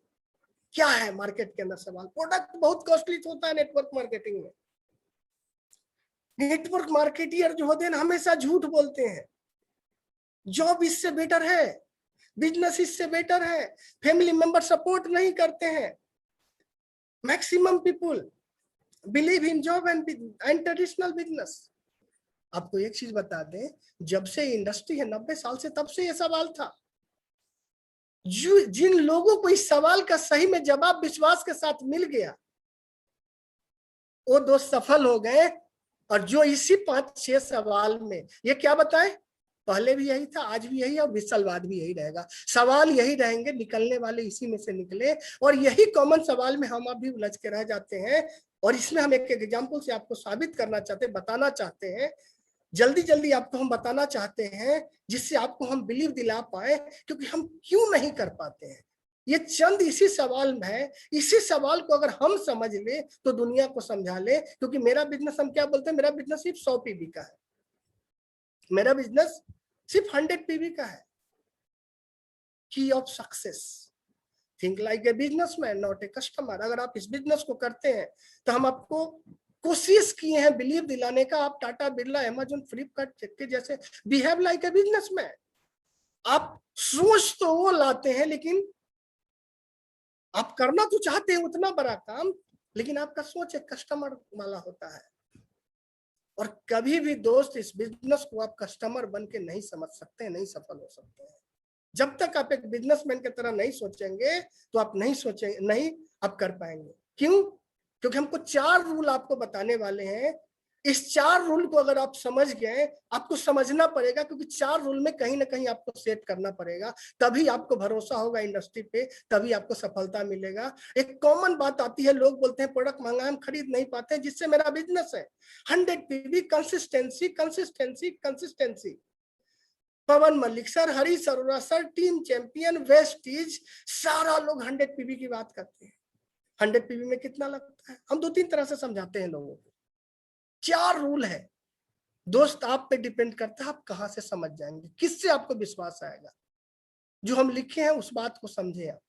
क्या है मार्केट के अंदर सवाल। प्रोडक्ट बहुत कॉस्टली होता है नेटवर्क मार्केटिंग में। नेटवर्क मार्केटियर जो होते हैं हमेशा झूठ बोलते हैं। जॉब इससे बेटर है, बिजनेस इससे बेटर है, फैमिली मेंबर सपोर्ट नहीं करते हैं। Maximum people believe in job and traditional business. आपको एक चीज बता दें, जब से इंडस्ट्री है 90 साल से, तब से ये सवाल था। जिन लोगों को इस सवाल का सही में जवाब विश्वास के साथ मिल गया, वो दोस्त सफल हो गए। और जो इसी 5-6 सवाल में, ये क्या बताए, पहले भी यही था, आज भी यही है और 20 साल बाद भी यही रहेगा। सवाल यही रहेंगे, निकलने वाले इसी में से निकले। और यही कॉमन सवाल में हम अभी उलझ के रह जाते हैं। और इसमें हम एक एग्जाम्पल से आपको साबित करना चाहते हैं, बताना चाहते हैं, जल्दी जल्दी आपको हम बताना चाहते हैं, जिससे आपको हम बिलीव दिला पाए। क्योंकि हम क्यों नहीं कर पाते हैं, ये चंद इसी सवाल में है। इसी सवाल को अगर हम समझ ले तो दुनिया को समझा ले। क्योंकि मेरा बिजनेस, हम क्या बोलते हैं, मेरा बिजनेस सिर्फ 100 पीवी का है, मेरा बिजनेस सिर्फ 100 पीवी का है। की of success, think like a businessman not a customer. अगर आप इस बिजनेस को करते हैं तो हम आपको कोशिश किए हैं बिलीव दिलाने का। आप टाटा, बिरला, अमेज़न, फ्लिपकार्ट के जैसे बिहेव लाइक ए बिजनेसमैन। आप सोच तो वो लाते हैं, लेकिन आप करना तो चाहते हैं उतना बड़ा काम, लेकिन आपका सोच एक कस्टमर वाला होता है। और कभी भी दोस्त इस बिजनेस को आप कस्टमर बन के नहीं समझ सकते, नहीं सफल हो सकते हैं। जब तक आप एक बिजनेसमैन की तरह नहीं सोचेंगे तो आप नहीं सोचेंगे, नहीं आप कर पाएंगे। क्यों? क्योंकि हमको 4 रूल आपको बताने वाले हैं। इस 4 रूल को अगर आप समझ गए, आपको समझना पड़ेगा, क्योंकि 4 रूल में कहीं ना कहीं आपको सेट करना पड़ेगा, तभी आपको भरोसा होगा इंडस्ट्री पे, तभी आपको सफलता मिलेगा। एक कॉमन बात आती है, लोग बोलते हैं प्रोडक्ट महंगा हम खरीद नहीं पाते, जिससे मेरा बिजनेस है 100 PV, consistency consistency consistency. Pawan Malik sir, Harish Arora sir, team champion, Vestige, सारा लोग 100 पीवी की बात करते हैं। 100 पीवी में कितना लगता है, हम 2-3 तरह से समझाते हैं लोगों को। 4 रूल है दोस्त, आप पे डिपेंड करता है आप कहां से समझ जाएंगे, किससे आपको विश्वास आएगा। जो हम लिखे हैं उस बात को समझे आप।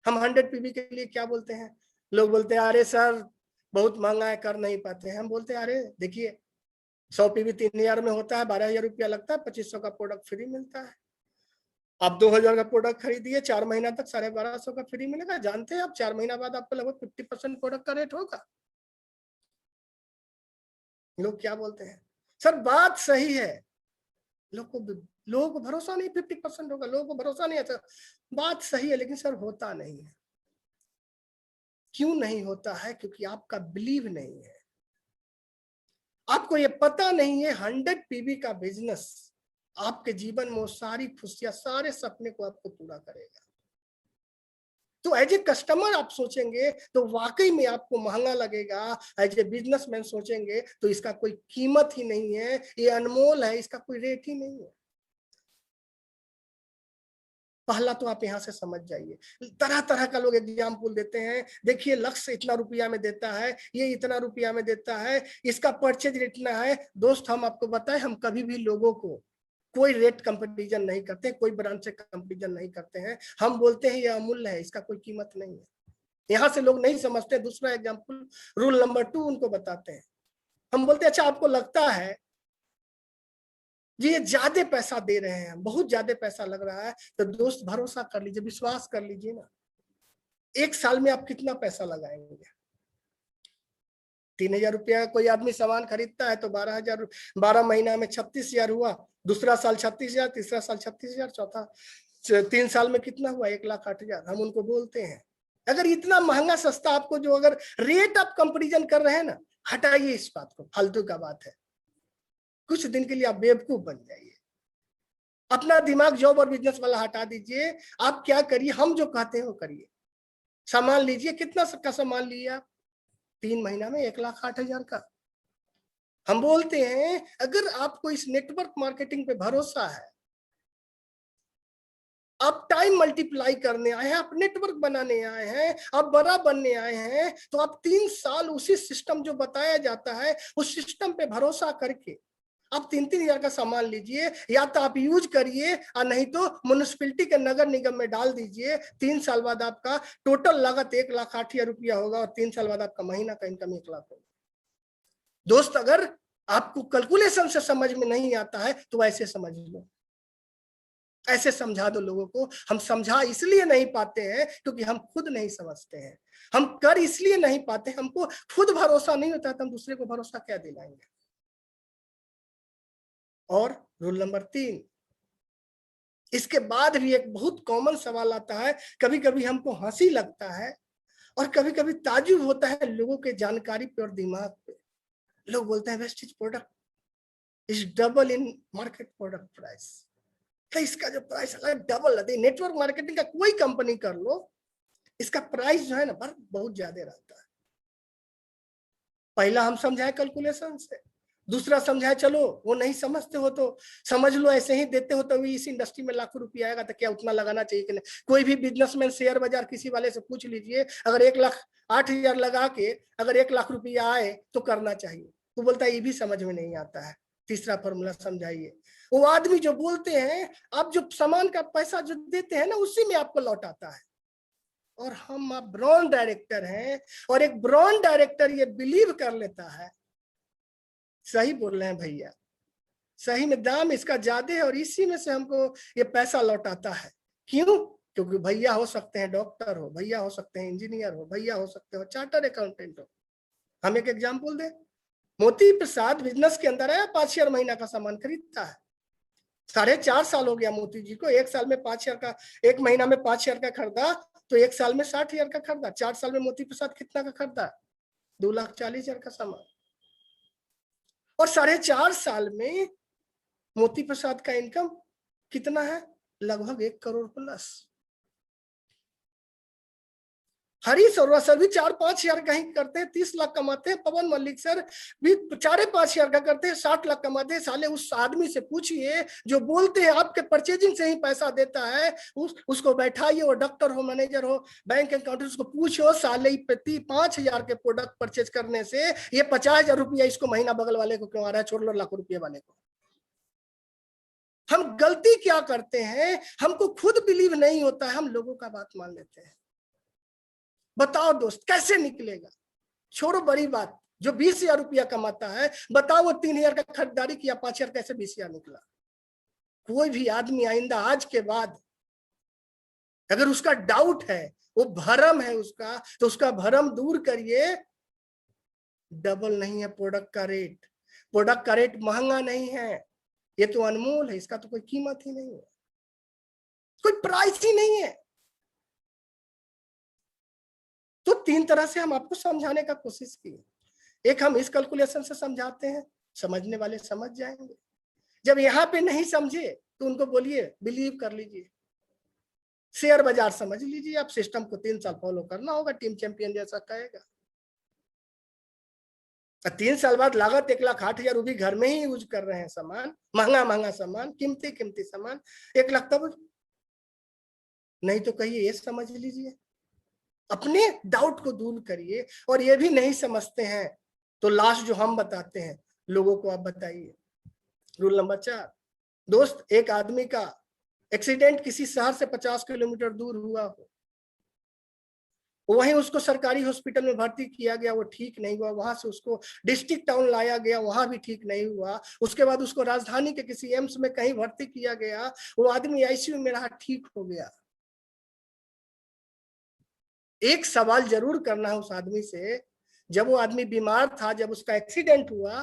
हम 100 पीवी के लिए क्या बोलते हैं, लोग बोलते हैं अरे सर बहुत महंगा है, कर नहीं पाते हैं। हम बोलते हैं अरे देखिए 100 पीवी 3000 में होता है, 12,000 रुपया लगता है, 2500 का प्रोडक्ट फ्री मिलता है। आप 2000 का प्रोडक्ट खरीदिए, 4 महीना तक 1250 का फ्री मिलेगा। जानते हैं आप 4 महीना बाद आपको लगभग 50% प्रोडक्ट का रेट होगा। लोग क्या बोलते हैं, सर बात सही है, लोगों को भरोसा नहीं 50% होगा, लोगों को भरोसा नहीं आता। बात सही है, लेकिन सर होता नहीं है। क्यों नहीं होता है? क्योंकि आपका बिलीव नहीं है, आपको ये पता नहीं है 100 पीवी का बिजनेस आपके जीवन में सारी खुशियां, सारे सपने को आपको पूरा करेगा। तो एज ए कस्टमर आप सोचेंगे तो वाकई में आपको महंगा लगेगा। एज ए बिजनेसमैन सोचेंगे तो इसका कोई कीमत ही नहीं है, ये अनमोल है, इसका कोई रेट ही नहीं है। पहला तो आप यहां से समझ जाइए। तरह तरह का लोग एग्जाम्पल देते हैं, देखिए लक्ष्य इतना रुपया में देता है, ये इतना रुपया में देता है, इसका परचेज रेट इतना है। दोस्त हम आपको बताएं, हम कभी भी लोगों को कोई रेट कंपैरिजन नहीं करते, कोई ब्रांड से कंपैरिजन नहीं करते हैं। हम बोलते हैं ये अमूल्य है, इसका कोई कीमत नहीं है। यहां से लोग नहीं समझते। दूसरा एग्जाम्पल, रूल नंबर 2 उनको बताते हैं। हम बोलते हैं अच्छा आपको लगता है जी ये ज्यादा पैसा दे रहे हैं, बहुत ज्यादा पैसा लग रहा है, तो दोस्त भरोसा कर लीजिए, विश्वास कर लीजिए ना, 1 साल में आप कितना पैसा लगाएंगे? 3000 रुपया कोई आदमी सामान खरीदता है तो 12,000, 12 महीना में 36,000 हुआ, दूसरा साल 36,000, तीसरा साल 36,000, चौथा 3 साल में कितना हुआ? 1,08,000। हम उनको बोलते हैं अगर इतना महंगा सस्ता आपको, जो अगर रेट आप कंपैरिजन कर रहे हैं ना, हटाइए इस बात को, फालतू का बात है। कुछ दिन के लिए आप बेवकूफ बन जाइए, अपना दिमाग जॉब और बिजनेस वाला हटा दीजिए। आप क्या करिए, हम जो कहते हैं वो करिए। सामान लीजिए, कितना का सामान लिए आप? 3 महीना में 1,08,000 का। हम बोलते हैं अगर आपको इस नेटवर्क मार्केटिंग पे भरोसा है, आप टाइम मल्टीप्लाई करने आए हैं, आप नेटवर्क बनाने आए हैं, आप बड़ा बनने आए हैं, तो आप 3 साल उसी सिस्टम जो बताया जाता है उस सिस्टम पे भरोसा करके आप 3-3 हजार का सामान लीजिए, या तो आप यूज करिए और नहीं तो म्युनिसिपैलिटी के नगर निगम में डाल दीजिए। 3 साल बाद आपका टोटल लागत 1,08,000 रुपया होगा और 3 साल बाद आपका महीना का इनकम 1 लाख होगा। दोस्त अगर आपको कैलकुलेशन से समझ में नहीं आता है तो ऐसे समझ लो, ऐसे समझा दो लोगों को। हम समझा इसलिए नहीं पाते हैं क्योंकि हम खुद नहीं समझते हैं, हम कर इसलिए नहीं पाते, हमको खुद भरोसा नहीं होता तो हम दूसरे को भरोसा क्या दिलाएंगे। और रूल नंबर 3, इसके बाद भी एक बहुत कॉमन सवाल आता है, कभी कभी हमको हंसी लगता है और कभी कभी ताजुब होता है लोगों के जानकारी पे और दिमाग पे। लोग बोलते हैं wastage product is double in market product price. तो इसका जो प्राइस है डबल है। नेटवर्क मार्केटिंग का कोई कंपनी कर लो, इसका प्राइस जो है ना बहुत ज्यादा रहता है। पहला हम समझाए कैलकुलेशन से, दूसरा समझाए चलो वो नहीं समझते हो तो समझ लो, ऐसे ही देते हो तो भी इस इंडस्ट्री में लाखों रुपया आएगा तो क्या उतना लगाना चाहिए कि नहीं। कोई भी बिजनेसमैन शेयर बाजार किसी वाले से पूछ लीजिए, अगर 1,08,000 लगा के अगर 1 लाख रुपया आए तो करना चाहिए, वो बोलता है ये भी समझ में नहीं आता है। तीसरा फॉर्मूला समझाइए। वो आदमी जो बोलते हैं आप जो सामान का पैसा जो देते हैं ना उसी में आपको लौट आता है। और हम आप ब्रांड डायरेक्टर हैं, और एक ब्रांड डायरेक्टर ये बिलीव कर लेता है, सही बोल रहे हैं भैया, सही में दाम इसका ज्यादा है और इसी में से हमको ये पैसा लौटाता है। क्यों? क्योंकि भैया हो सकते हैं डॉक्टर हो, भैया हो सकते हैं इंजीनियर हो, भैया हो सकते हो चार्टर्ड अकाउंटेंट हो। हम एक एग्जाम्पल दें, मोती प्रसाद बिजनेस के अंदर है, 5 शेयर महीना का सामान खरीदता है। 4.5 साल हो गया मोती जी को, 1 साल में 5 शेयर का, 1 महीना में 5 शेयर का खरीदा तो 1 साल में 60,000 का खरीदा। 4 साल में मोती प्रसाद कितना का खरीदा? 2,40,000 का सामान। और 4.5 साल में मोती प्रसाद का इनकम कितना है? लगभग 1 करोड़ प्लस। हरीश और सर भी 4-5 शेयर का ही करते हैं, 30 लाख कमाते हैं। पवन मल्लिक सर भी 4-5 शेयर का करते हैं, 60 लाख कमाते हैं। साले उस आदमी से पूछिए जो बोलते हैं आपके परचेजिंग से ही पैसा देता है, उसको बैठाइए, वो डॉक्टर हो, मैनेजर हो, बैंक अकाउंटेंट, उसको पूछो साले प्रति 5,000 के प्रोडक्ट परचेज करने से ये 50,000 रुपया इसको महीना बगल वाले को क्यों आ रहा है, छोड़ लो लाखों रुपये वाले को। हम गलती क्या करते हैं, हमको खुद बिलीव नहीं होता है, हम लोगों का बात मान लेते हैं। बताओ दोस्त कैसे निकलेगा? छोड़ो बड़ी बात, जो 20,000 रुपया कमाता है बताओ वो 3,000 का खरीदारी किया, 5,000 कैसे 20,000 निकला? कोई भी आदमी आइंदा आज के बाद अगर उसका डाउट है, वो भरम है उसका, तो उसका भरम दूर करिए। डबल नहीं है प्रोडक्ट का रेट, प्रोडक्ट का रेट महंगा नहीं है, ये तो अनमोल है, इसका तो कोई कीमत ही नहीं है, कोई प्राइस ही नहीं है। तो 3 तरह से हम आपको समझाने का कोशिश की। एक हम इस कैलकुलेशन से समझाते हैं, समझने वाले समझ जाएंगे। जब यहाँ पे नहीं समझे तो उनको बोलिए बिलीव कर लीजिए, शेयर बाजार समझ लीजिए, आप सिस्टम को 3 साल फॉलो करना होगा, टीम चैंपियन जैसा कहेगा। 3 साल बाद लागत 1,08,000 रुपये घर में ही यूज कर रहे हैं सामान, महंगा सामान, कीमती सामान, 1 लाख तब नहीं तो कहिए ये समझ लीजिए। अपने डाउट को दूर करिए, और ये भी नहीं समझते हैं तो लास्ट जो हम बताते हैं लोगों को आप बताइए। रूल नंबर 4, दोस्त एक आदमी का एक्सीडेंट किसी शहर से 50 किलोमीटर दूर हुआ हो, वहीं उसको सरकारी हॉस्पिटल में भर्ती किया गया, वो ठीक नहीं हुआ, वहां से उसको डिस्ट्रिक्ट टाउन लाया गया, वहां भी ठीक नहीं हुआ, उसके बाद उसको राजधानी के किसी एम्स में कहीं भर्ती किया गया, वो आदमी आईसीयू में रहा, ठीक हो गया। एक सवाल जरूर करना है उस आदमी से, जब वो आदमी बीमार था, जब उसका एक्सीडेंट हुआ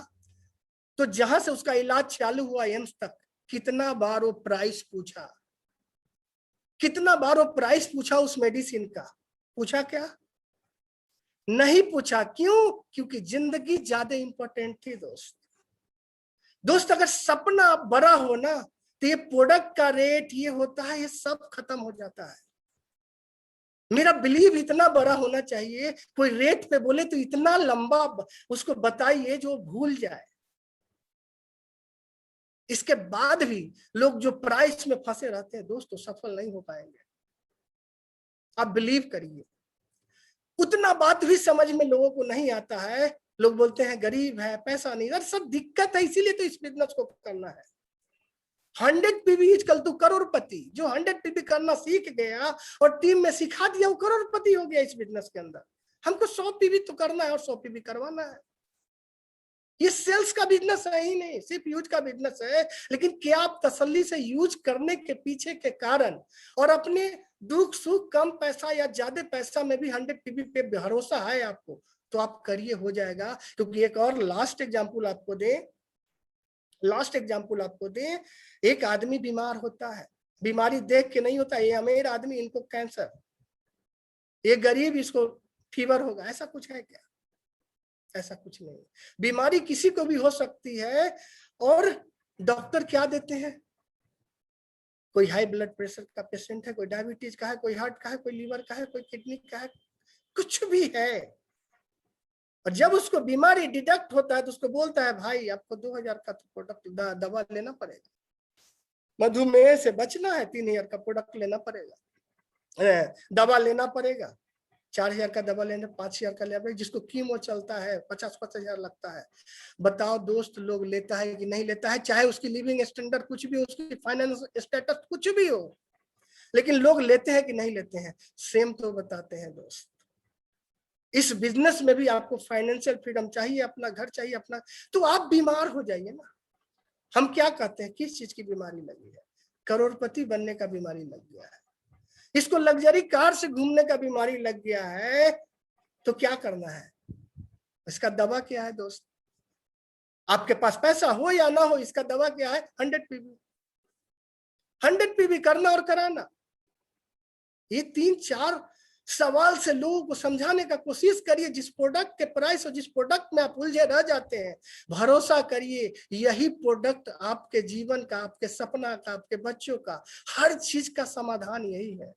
तो जहां से उसका इलाज चालू हुआ एम्स तक, कितना बार वो प्राइस पूछा? कितना बार वो प्राइस पूछा उस मेडिसिन का? पूछा क्या? नहीं पूछा। क्यों? क्योंकि जिंदगी ज्यादा इंपॉर्टेंट थी दोस्त अगर सपना बड़ा हो ना तो ये प्रोडक्ट का रेट ये होता है, ये सब खत्म हो जाता है। मेरा बिलीव इतना बड़ा होना चाहिए, कोई रेट पे बोले तो इतना लंबा उसको बताइए जो भूल जाए। इसके बाद भी लोग जो प्राइस में फंसे रहते हैं दोस्तों, सफल नहीं हो पाएंगे, आप बिलीव करिए। उतना बात भी समझ में लोगों को नहीं आता है, लोग बोलते हैं गरीब है, पैसा नहीं, अरे सब दिक्कत है, इसीलिए तो इस बिजनेस को करना है। 100 पीवी इजकल टू करोड़पति। जो 100 पीवी करना सीख गया और टीम में सिखा दिया, वो करोड़पति हो गया इस बिजनेस के अंदर। हमको 100 पीवी तो करना है और 100 पीवी करवाना है। ये सेल्स का बिजनेस है ही नहीं, सिर्फ यूज का बिजनेस है। लेकिन क्या आप तसल्ली से यूज करने के पीछे के कारण और अपने दुख सुख, कम पैसा या ज्यादा पैसा में भी 100 पीवी पे भरोसा है आपको, तो आप करिए, हो जाएगा। क्योंकि एक और लास्ट एग्जांपल आपको दे, एक आदमी बीमार होता है, बीमारी देख के नहीं होता, ये अमीर आदमी इनको कैंसर, ये गरीब इसको फीवर होगा, ऐसा कुछ है क्या? ऐसा कुछ नहीं। बीमारी किसी को भी हो सकती है, और डॉक्टर क्या देते हैं? कोई हाई ब्लड प्रेशर का पेशेंट है, कोई डायबिटीज का है, कोई हार्ट का है, कोई लीवर का है, कोई किडनी का है, कुछ भी है, और जब उसको बीमारी डिटेक्ट होता है तो उसको बोलता है भाई आपको 2000 का तो प्रोडक्ट दवा लेना पड़ेगा, मधुमेह से बचना है 3000 का प्रोडक्ट लेना पड़ेगा, दवा लेना पड़ेगा, 4000 का दवा लेना, 5000 का लेना, जिसको कीमो चलता है 50-50 हजार लगता है। बताओ दोस्त, लोग लेता है कि नहीं लेता है? चाहे उसकी लिविंग स्टैंडर्ड कुछ भी हो, उसकी फाइनेंस स्टेटस कुछ भी हो, लेकिन लोग लेते हैं कि नहीं लेते हैं? सेम तो बताते हैं दोस्त। इस बिजनेस में भी आपको फाइनेंशियल फ्रीडम चाहिए, अपना घर चाहिए अपना, तो आप बीमार हो जाइए ना। हम क्या कहते हैं, किस चीज की बीमारी लगी है? करोड़पति बनने का बीमारी लग गया है, इसको लग्जरी कार से घूमने का बीमारी लग गया है, तो क्या करना है? इसका दवा क्या है दोस्त? आपके पास पैसा हो या ना हो, इसका दवा क्या है? 100 पीवी, 100 पीवी करना और कराना। ये 3-4 सवाल से लोगों को समझाने का कोशिश करिए। जिस प्रोडक्ट के प्राइस और जिस प्रोडक्ट में आप उलझे रह जाते हैं, भरोसा करिए यही प्रोडक्ट आपके जीवन का, आपके सपना का, आपके बच्चों का, हर चीज का समाधान यही है।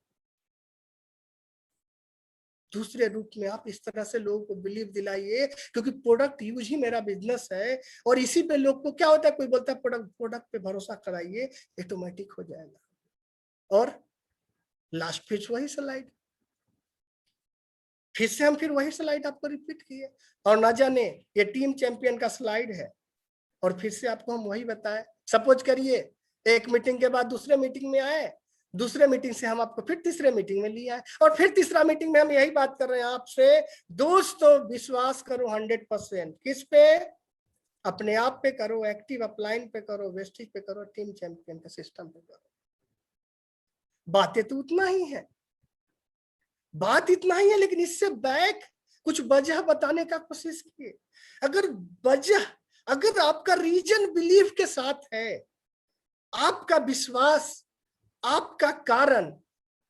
दूसरे रूप में आप इस तरह से लोगों को बिलीव दिलाइए, क्योंकि प्रोडक्ट यूज ही मेरा बिजनेस है, और इसी पे लोग को क्या होता है, कोई बोलता है प्रोडक्ट पे भरोसा कराइए, ऑटोमेटिक हो जाएगा। और लास्ट फिर वही स्लाइड, फिर से हम वही स्लाइड आपको रिपीट किए, और ना जाने ये टीम चैंपियन का स्लाइड है, और फिर से आपको हम वही बताएं। सपोज करिए एक मीटिंग के बाद दूसरे मीटिंग में आए, दूसरे मीटिंग से हम आपको फिर तीसरे मीटिंग में लिए आए, और फिर तीसरा मीटिंग में हम यही बात कर रहे हैं आपसे, दोस्तों विश्वास करो 100%। किस पे? अपने आप पे करो, एक्टिव अपलाइन पे करो, वेस्टिज पे करो, टीम चैंपियन के सिस्टम पे करो। बातें तो उतना ही है, बात इतना ही है, लेकिन इससे बैक कुछ वजह बताने का कोशिश किए। अगर वजह, अगर आपका रीजन बिलीफ के साथ है, आपका विश्वास, आपका कारण,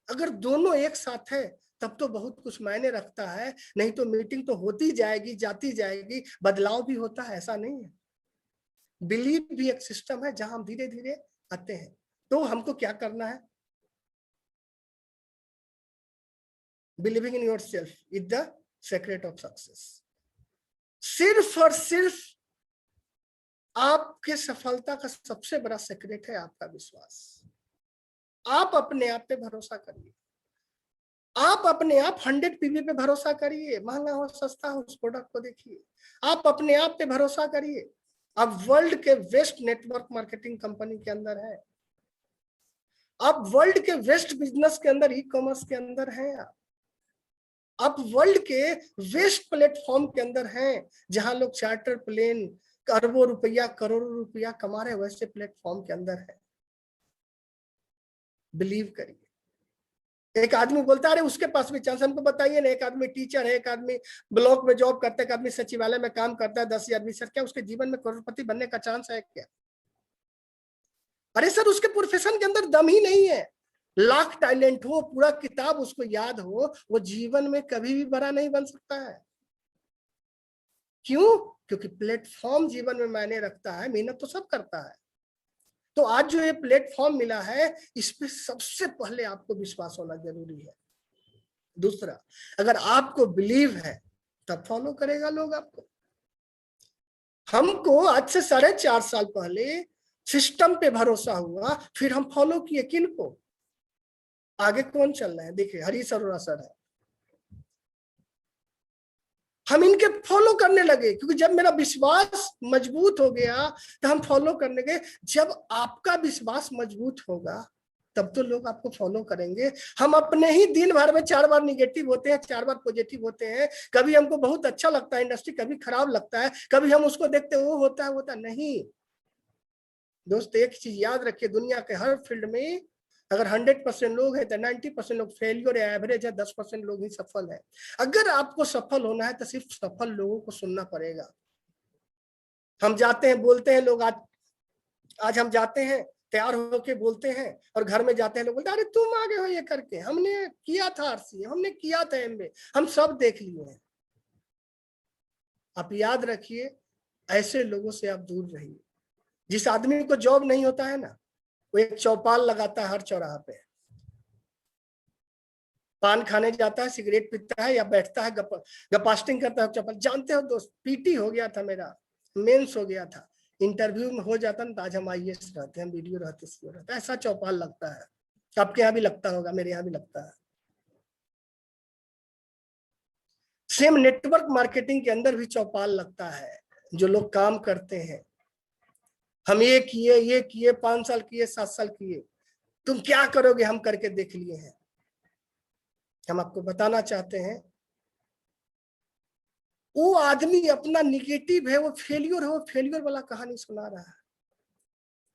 अगर दोनों एक साथ है, तब तो बहुत कुछ मायने रखता है। नहीं तो मीटिंग तो होती जाएगी, जाती जाएगी, बदलाव भी होता है, ऐसा नहीं है। बिलीव भी एक सिस्टम है जहां हम धीरे धीरे आते हैं। तो हमको क्या करना है? Believing in yourself is the secret of success. सिर्फ और सिर्फ आपके सफलता का सबसे बड़ा सीक्रेट है आपका विश्वास। आप अपने आप पे भरोसा करिए, आप अपने आप 100 पीवी पे भरोसा करिए, महंगा हो सस्ता हो उस प्रोडक्ट को देखिए। आप अपने आप पे भरोसा करिए। आप वर्ल्ड के बेस्ट नेटवर्क मार्केटिंग कंपनी के अंदर है, आप वर्ल्ड के बेस्ट बिजनेस के अंदर, ई कॉमर्स के अंदर हैं, आप वर्ल्ड के बेस्ट प्लेटफॉर्म के अंदर हैं, जहां लोग चार्टर प्लेन अरबों रुपया, करोड़ों रुपया कमा रहे, वैसे प्लेटफॉर्म के अंदर है। बिलीव करिए। एक आदमी बोलता है अरे उसके पास भी चांस, हमको बताइए ना। एक आदमी टीचर है, एक आदमी ब्लॉक में जॉब करता है, एक आदमी सचिवालय में काम करता है, 10,000 20,000, सर क्या उसके जीवन में करोड़पति बनने का चांस है क्या? अरे सर उसके प्रोफेशन के अंदर दम ही नहीं है। लाख टैलेंट हो, पूरा किताब उसको याद हो, वो जीवन में कभी भी बड़ा नहीं बन सकता है। क्यों? क्योंकि प्लेटफॉर्म जीवन में मायने रखता है, मेहनत तो सब करता है। तो आज जो ये प्लेटफॉर्म मिला है, इस पे सबसे पहले आपको विश्वास होना जरूरी है। दूसरा, अगर आपको बिलीव है तब फॉलो करेगा लोग आपको। हमको आज से 4.5 साल पहले सिस्टम पे भरोसा हुआ, फिर हम फॉलो किए किनको? आगे कौन चल रहे हैं? देखिए हरीश अरोड़ा सर है, हम इनके फॉलो करने लगे, क्योंकि जब मेरा विश्वास मजबूत हो गया तो हम फॉलो करने गए। जब आपका विश्वास मजबूत होगा तब तो लोग आपको फॉलो करेंगे। हम अपने ही दिन भर में 4 बार निगेटिव होते हैं, 4 बार पॉजिटिव होते हैं। कभी हमको बहुत अच्छा लगता है इंडस्ट्री, कभी खराब लगता है, कभी हम उसको देखते वो होता नहीं। दोस्त एक चीज याद रखिए, दुनिया के हर फील्ड में अगर 100% लोग हैं तो 90% लोग फेलियर या एवरेज है, 10% लोग ही सफल है। अगर आपको सफल होना है तो सिर्फ सफल लोगों को सुनना पड़ेगा। हम जाते हैं, बोलते हैं लोग, आज हम जाते हैं तैयार होके बोलते हैं, और घर में जाते हैं लोग बोलते हैं अरे तुम आगे हो ये करके, हमने किया था आरसी, हमने किया था एमबीए, हम सब देख लिए हैं। आप याद रखिए, ऐसे लोगों से आप दूर रहिए। जिस आदमी को जॉब नहीं होता है ना, वो एक चौपाल लगाता है हर चौराहा पे, पान खाने जाता है, सिगरेट पीता है या बैठता है, गपास्टिंग करता है चौपाल। जानते हो दोस्त, पीटी हो गया था मेरा, मेंस हो गया था, इंटरव्यू में हो जाता ना तो आज हम आईएएस रहते हैं, वीडियो रहते, ऐसा चौपाल लगता है। आपके यहाँ भी लगता होगा, मेरे यहाँ भी लगता है। सेम नेटवर्क मार्केटिंग के अंदर भी चौपाल लगता है। जो लोग काम करते हैं, हम ये किए 5 साल किए 7 साल किए, तुम क्या करोगे, हम करके देख लिए हैं। हम आपको बताना चाहते हैं, वो आदमी अपना निगेटिव है, वो फेलियर है, वो फेलियर वाला कहानी सुना रहा है।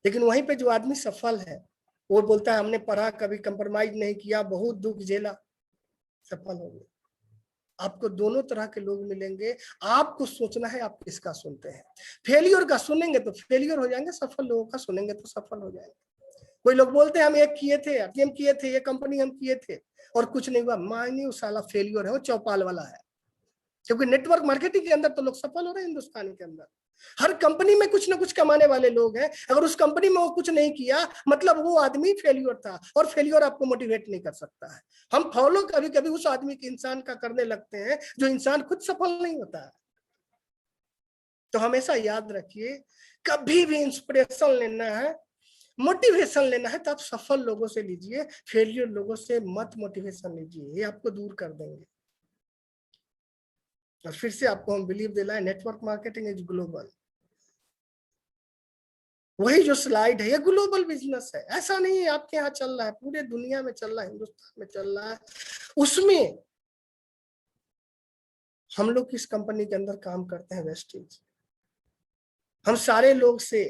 लेकिन वहीं पे जो आदमी सफल है, वो बोलता है हमने पढ़ा, कभी कंप्रोमाइज नहीं किया, बहुत दुख झेला, सफल हो गया। आपको दोनों तरह के लोग मिलेंगे, आपको सोचना है आप किसका सुनते हैं। फेलियर का सुनेंगे तो फेलियर हो जाएंगे, सफल लोगों का सुनेंगे तो सफल हो जाएंगे। कोई लोग बोलते हैं हम एक किए थे, अटेम किए थे, ये कंपनी हम किए थे और कुछ नहीं हुआ, मानिए वो साला फेलियर है, वो चौपाल वाला है। क्योंकि नेटवर्क मार्केटिंग के अंदर तो लोग सफल हो रहे हैं हिंदुस्तान के अंदर। हर कंपनी में कुछ ना कुछ कमाने वाले लोग हैं। अगर उस कंपनी में वो कुछ नहीं किया, मतलब वो आदमी फेलियर था, और फेलियर आपको मोटिवेट नहीं कर सकता है। हम फॉलो कभी कभी उस आदमी के, इंसान का करने लगते हैं जो इंसान खुद सफल नहीं होता है। तो हमेशा याद रखिए, कभी भी इंस्पिरेशन लेना है, मोटिवेशन लेना है तो आप सफल लोगों से लीजिए, फेलियर लोगों से मत मोटिवेशन लीजिए, ये आपको दूर कर देंगे। और फिर से आपको हम बिलीव दिलाएं, नेटवर्क मार्केटिंग इज ग्लोबल। वही जो स्लाइड है, ये ग्लोबल बिजनेस है। ऐसा नहीं है आपके यहाँ चल रहा है, पूरे दुनिया में चल रहा है, हिंदुस्तान में चल रहा है। उसमें हम लोग किस कंपनी के अंदर काम करते हैं, वेस्टेज। हम सारे लोग से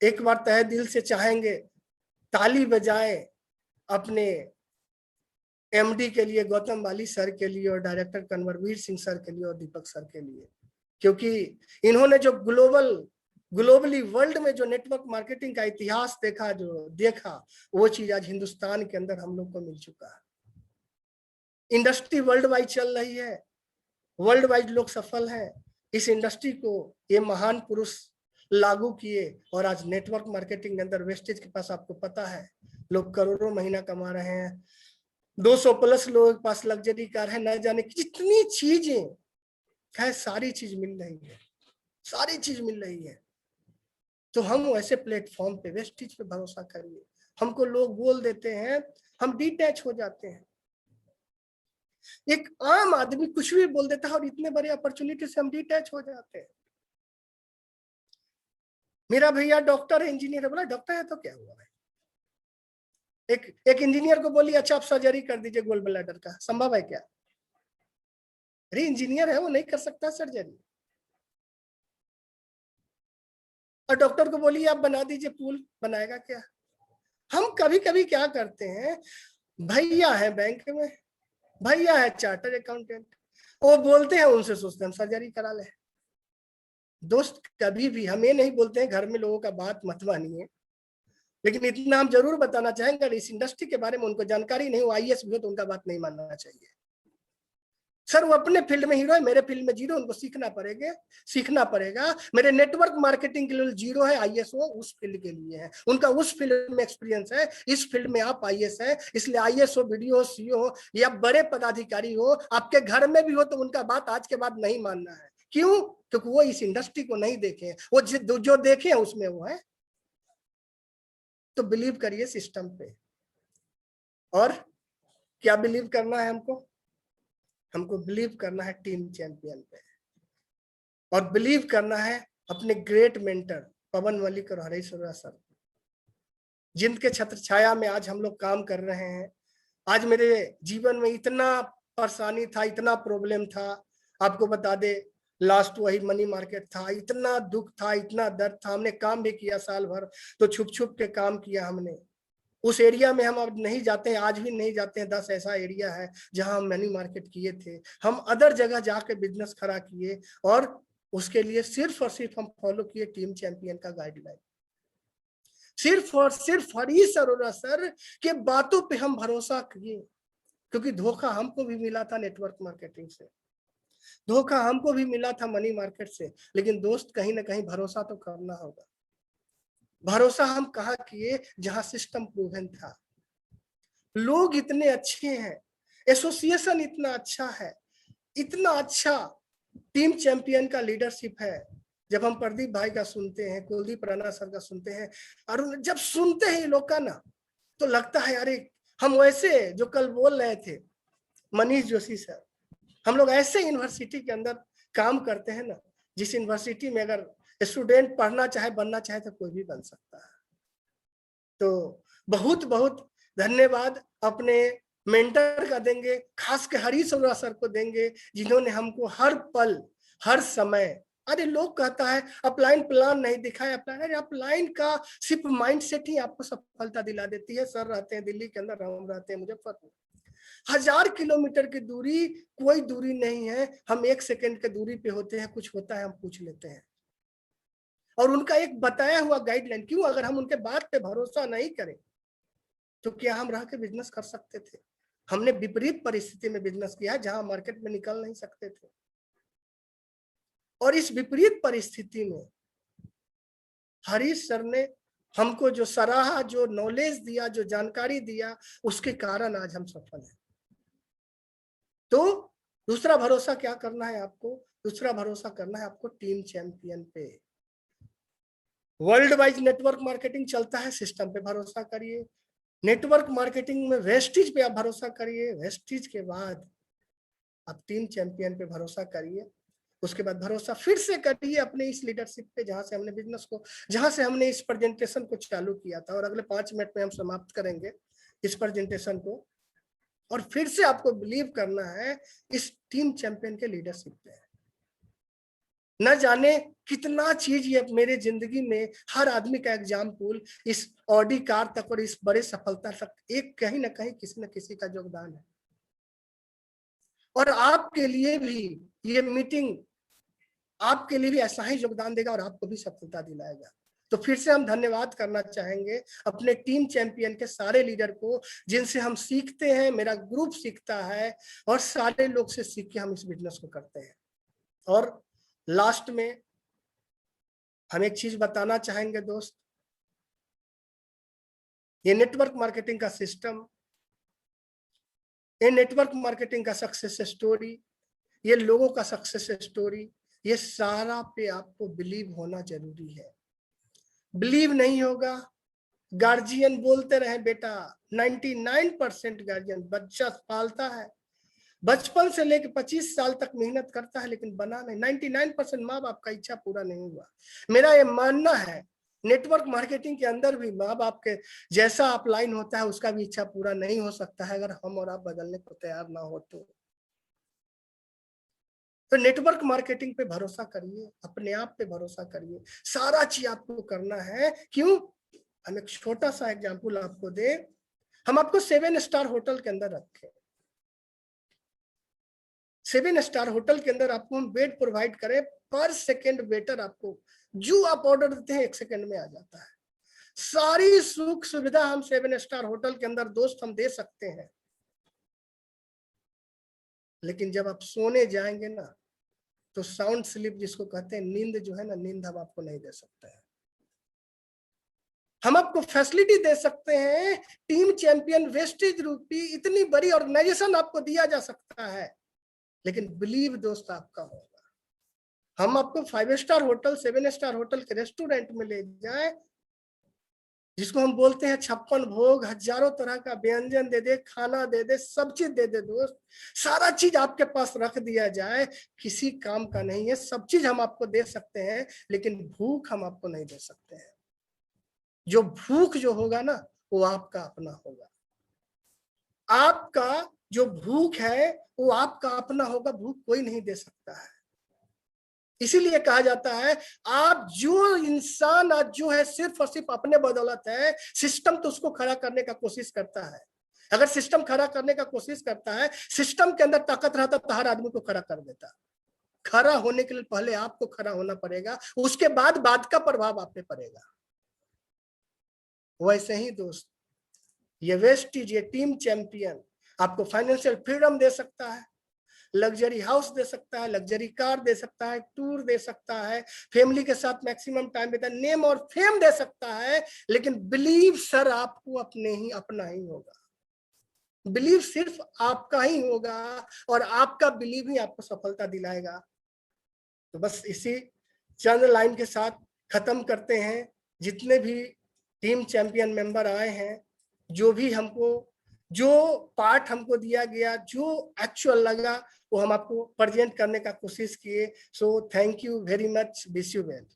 एक बार तहे दिल से चाहेंगे ताली बजाए अपने एमडी के लिए, गौतम बाली सर के लिए, और डायरेक्टर कन्वरवीर सिंह सर के लिए, और दीपक सर के लिए। क्योंकि इन्होंने जो ग्लोबली वर्ल्ड में जो नेटवर्क मार्केटिंग का इतिहास देखा, वो चीज आज हिंदुस्तान के अंदर हम लोग को मिल चुका है। इंडस्ट्री वर्ल्ड वाइड चल रही है, वर्ल्ड वाइड लोग सफल हैं। इस इंडस्ट्री को ये महान पुरुष लागू किए, और आज नेटवर्क मार्केटिंग के अंदर वेस्टेज के पास, आपको पता है, लोग करोड़ों महीना कमा रहे हैं। 200 प्लस लोगों के पास लग्जरी कार है, न जाने कितनी चीजें है, सारी चीज मिल रही है, सारी चीज मिल रही है। तो हम ऐसे प्लेटफॉर्म पे, वेस्टेज पे भरोसा करिए। हमको लोग बोल देते हैं, हम डिटैच हो जाते हैं। एक आम आदमी कुछ भी बोल देता है और इतने बड़े अपॉर्चुनिटी से हम डिटैच हो जाते हैं। मेरा भैया डॉक्टर है, इंजीनियर है, बोला डॉक्टर है तो क्या हुआ है। एक इंजीनियर को बोली अच्छा आप सर्जरी कर दीजिए गोल ब्लैडर का, संभव है क्या। अरे इंजीनियर है, वो नहीं कर सकता सर्जरी। और डॉक्टर को बोलिए आप बना दीजिए पुल, बनाएगा क्या। हम कभी कभी क्या करते हैं, भैया है बैंक में, भैया है चार्टर अकाउंटेंट, वो बोलते हैं, उनसे सोचते हैं हम सर्जरी करा ले। दोस्त कभी भी हम ये नहीं बोलते हैं घर में लोगों का बात मत मानिए, लेकिन इतना हम जरूर बताना चाहेंगे, अगर इस इंडस्ट्री के बारे में उनको जानकारी नहीं हो, आईएएस भी हो, तो उनका बात नहीं मानना चाहिए। सर वो अपने फील्ड में हीरो है, मेरे फील्ड में जीरो, उनको सीखना पड़ेगा। मेरे नेटवर्क मार्केटिंग के लिए जीरो है, आईएसओ उस फील्ड के लिए है, उनका उस फील्ड में एक्सपीरियंस है, इस फील्ड में आप आईएएस है। इसलिए आईएसओ, वीडियो, सीओ हो या बड़े पदाधिकारी हो, आपके घर में भी हो, तो उनका बात आज के बाद नहीं मानना है। क्यों? क्योंकि वो इस इंडस्ट्री को नहीं देखे, वो जो देखे उसमें वो है। तो बिलीव करिए सिस्टम पे। और क्या बिलीव करना है हमको बिलीव करना है टीम चैंपियन पे, और बिलीव करना है अपने ग्रेट मेंटर पवन मलिक और हरीश अरोड़ा सर, जिनके छत्र छाया में आज हम लोग काम कर रहे हैं। आज मेरे जीवन में इतना परेशानी था, इतना प्रॉब्लम था, आपको बता दे, लास्ट वही मनी मार्केट था, इतना दुख था, इतना दर्द था। हमने काम भी किया साल भर, तो छुप छुप के काम किया हमने। उस एरिया में हम अब नहीं जाते हैं, आज भी नहीं जाते हैं। 10 ऐसा एरिया है जहां हम मनी मार्केट किए थे। हम अदर जगह जाके बिजनेस खड़ा किए, और उसके लिए सिर्फ और सिर्फ हम फॉलो किए टीम चैंपियन का गाइडलाइन। सिर्फ और सिर्फ हरीश अरोड़ा सर के बातों पे हम भरोसा किए, क्योंकि धोखा हमको भी मिला था नेटवर्क मार्केटिंग से, धोखा हमको भी मिला था मनी मार्केट से। लेकिन दोस्त, कहीं ना कहीं भरोसा तो करना होगा। भरोसा हम कहाँ किए? जहां सिस्टम प्रूवन था, लोग इतने अच्छे हैं, एसोसिएशन इतना अच्छा है, इतना अच्छा टीम चैंपियन का लीडरशिप है। जब हम प्रदीप भाई का सुनते हैं, कुलदीप राणा सर का सुनते हैं, और जब सुनते हैं ये लोग का ना, तो लगता है अरे हम वैसे जो कल बोल रहे थे मनीष जोशी सर, हम लोग ऐसे यूनिवर्सिटी के अंदर काम करते हैं ना, जिस यूनिवर्सिटी में अगर स्टूडेंट पढ़ना चाहे, बनना चाहे, तो कोई भी बन सकता है। तो बहुत बहुत धन्यवाद अपने मेंटर का देंगे, खास के हरीश अरोड़ा सर को देंगे, जिन्होंने हमको हर पल हर समय, अरे लोग कहता है अपलाइन प्लान नहीं दिखाए, अरे अपलाइन का सिर्फ माइंडसेट ही आपको सफलता दिला देती है। सर रहते हैं दिल्ली के अंदर, हम रहते हैं मुजफ्फरपुर, 1000 किलोमीटर की दूरी कोई दूरी नहीं है। हम 1 सेकंड के दूरी पे होते हैं, कुछ होता है हम पूछ लेते हैं, और उनका एक बताया हुआ गाइडलाइन, क्यों अगर हम उनके बात पे भरोसा नहीं करें तो क्या हम रह के बिजनेस कर सकते थे? हमने विपरीत परिस्थिति में बिजनेस किया है, जहां मार्केट में निकल नहीं सकते थे, और इस विपरीत परिस्थिति में हरीश सर ने हमको जो सराहा, जो नॉलेज दिया, जो जानकारी दिया, उसके कारण आज हम सफल हैं। तो दूसरा भरोसा क्या करना है आपको? दूसरा भरोसा करना है आपको टीम चैंपियन पे। वर्ल्ड वाइड नेटवर्क मार्केटिंग चलता है, सिस्टम पे भरोसा करिए। नेटवर्क मार्केटिंग में वेस्टिज पे आप भरोसा करिए, वेस्टिज के बाद आप टीम चैंपियन पे भरोसा करिए। उसके बाद भरोसा फिर से करिए अपने इस लीडरशिप पे, जहां से हमने बिजनेस को, जहां से हमने इस प्रेजेंटेशन को चालू किया था, और अगले 5 मिनट में हम समाप्त करेंगे इस प्रेजेंटेशन को। और फिर से आपको बिलीव करना है इस टीम चैंपियन के लीडरशिप पे। न जाने कितना चीज ये मेरे जिंदगी में, हर आदमी का एग्जाम्पल इस ऑडी कार तक और इस बड़े सफलता तक एक कहीं ना कहीं किसी न किसी का योगदान है। और आपके लिए भी ये मीटिंग आपके लिए भी ऐसा ही योगदान देगा और आपको भी सफलता दिलाएगा। तो फिर से हम धन्यवाद करना चाहेंगे अपने टीम चैंपियन के सारे लीडर को, जिनसे हम सीखते हैं, मेरा ग्रुप सीखता है, और सारे लोग से सीख के हम इस बिजनेस को करते हैं। और लास्ट में हम एक चीज बताना चाहेंगे दोस्त, ये नेटवर्क मार्केटिंग का सिस्टम, ये नेटवर्क मार्केटिंग का सक्सेस स्टोरी, ये लोगों का सक्सेस स्टोरी, ये सारा पे आपको बिलीव होना जरूरी है। बिलीव नहीं होगा, गार्जियन बोलते रहे बेटा, 99% गार्जियन बच्चा पालता है, बचपन से लेकर 25 साल तक मेहनत करता है, लेकिन बना नहीं। 99% माँ बाप का इच्छा पूरा नहीं हुआ। मेरा ये मानना है नेटवर्क मार्केटिंग के अंदर भी माँ बाप के जैसा अपलाइन होता है, उसका भी इच्छा पूरा नहीं हो सकता है, अगर हम और आप बदलने को तैयार ना हो तो नेटवर्क मार्केटिंग पे भरोसा करिए, अपने आप पे भरोसा करिए, सारा चीज आपको करना है। क्यों? हम एक छोटा सा एग्जांपल आपको दे, हम आपको 7 स्टार होटल के अंदर रखें, 7 स्टार होटल के अंदर आपको हम बेड प्रोवाइड करें, पर सेकंड वेटर आपको जो आप ऑर्डर देते हैं 1 सेकंड में आ जाता है। सारी सुख सुविधा हम 7 स्टार होटल के अंदर दोस्त हम दे सकते हैं, लेकिन जब आप सोने जाएंगे ना, तो साउंड स्लीप जिसको कहते हैं, नींद जो है ना, नींद हम आपको नहीं दे सकते हैं। हम आपको फैसिलिटी दे सकते हैं, टीम चैंपियन वेस्टेज रूपी इतनी बड़ी ऑर्गेनाइजेशन आपको दिया जा सकता है, लेकिन बिलीव दोस्त आपका होगा। हम आपको 5 स्टार होटल, 7 स्टार होटल के रेस्टोरेंट में ले जाए, जिसको हम बोलते हैं 56 भोग, हजारों तरह का व्यंजन दे दे, खाना दे दे, सब चीज दे दे दोस्त, सारा चीज आपके पास रख दिया जाए, किसी काम का नहीं है। सब चीज हम आपको दे सकते हैं, लेकिन भूख हम आपको नहीं दे सकते हैं। जो भूख जो होगा ना, वो आपका अपना होगा। आपका जो भूख है वो आपका अपना होगा, भूख कोई नहीं दे सकता है। इसीलिए कहा जाता है, आप जो इंसान आज जो है सिर्फ और सिर्फ अपने बदौलत है, सिस्टम तो उसको खड़ा करने का कोशिश करता है। अगर सिस्टम खड़ा करने का कोशिश करता है, सिस्टम के अंदर ताकत रहता तो हर आदमी को खड़ा कर देता। खड़ा होने के लिए पहले आपको खड़ा होना पड़ेगा, उसके बाद का प्रभाव आप पे पड़ेगा। वैसे ही दोस्त, ये वेस्टिज, ये टीम चैंपियन आपको फाइनेंशियल फ्रीडम दे सकता है, लग्जरी हाउस दे सकता है, लग्जरी कार दे सकता है, टूर दे सकता है, फैमिली के साथ मैक्सिमम टाइम बिता, नेम और फेम दे सकता है, लेकिन बिलीव सर आपको अपने ही अपना ही होगा। बिलीव सिर्फ आपका ही होगा और आपका बिलीव ही आपको सफलता दिलाएगा। तो बस इसी चंद लाइन के साथ खत्म करते हैं। जितने भी टीम चैंपियन मेंबर आए हैं, जो भी हमको जो पार्ट हमको दिया गया, जो एक्चुअल लगा, वो हम आपको प्रेजेंट करने का कोशिश किए। So thank you very much, wish you well.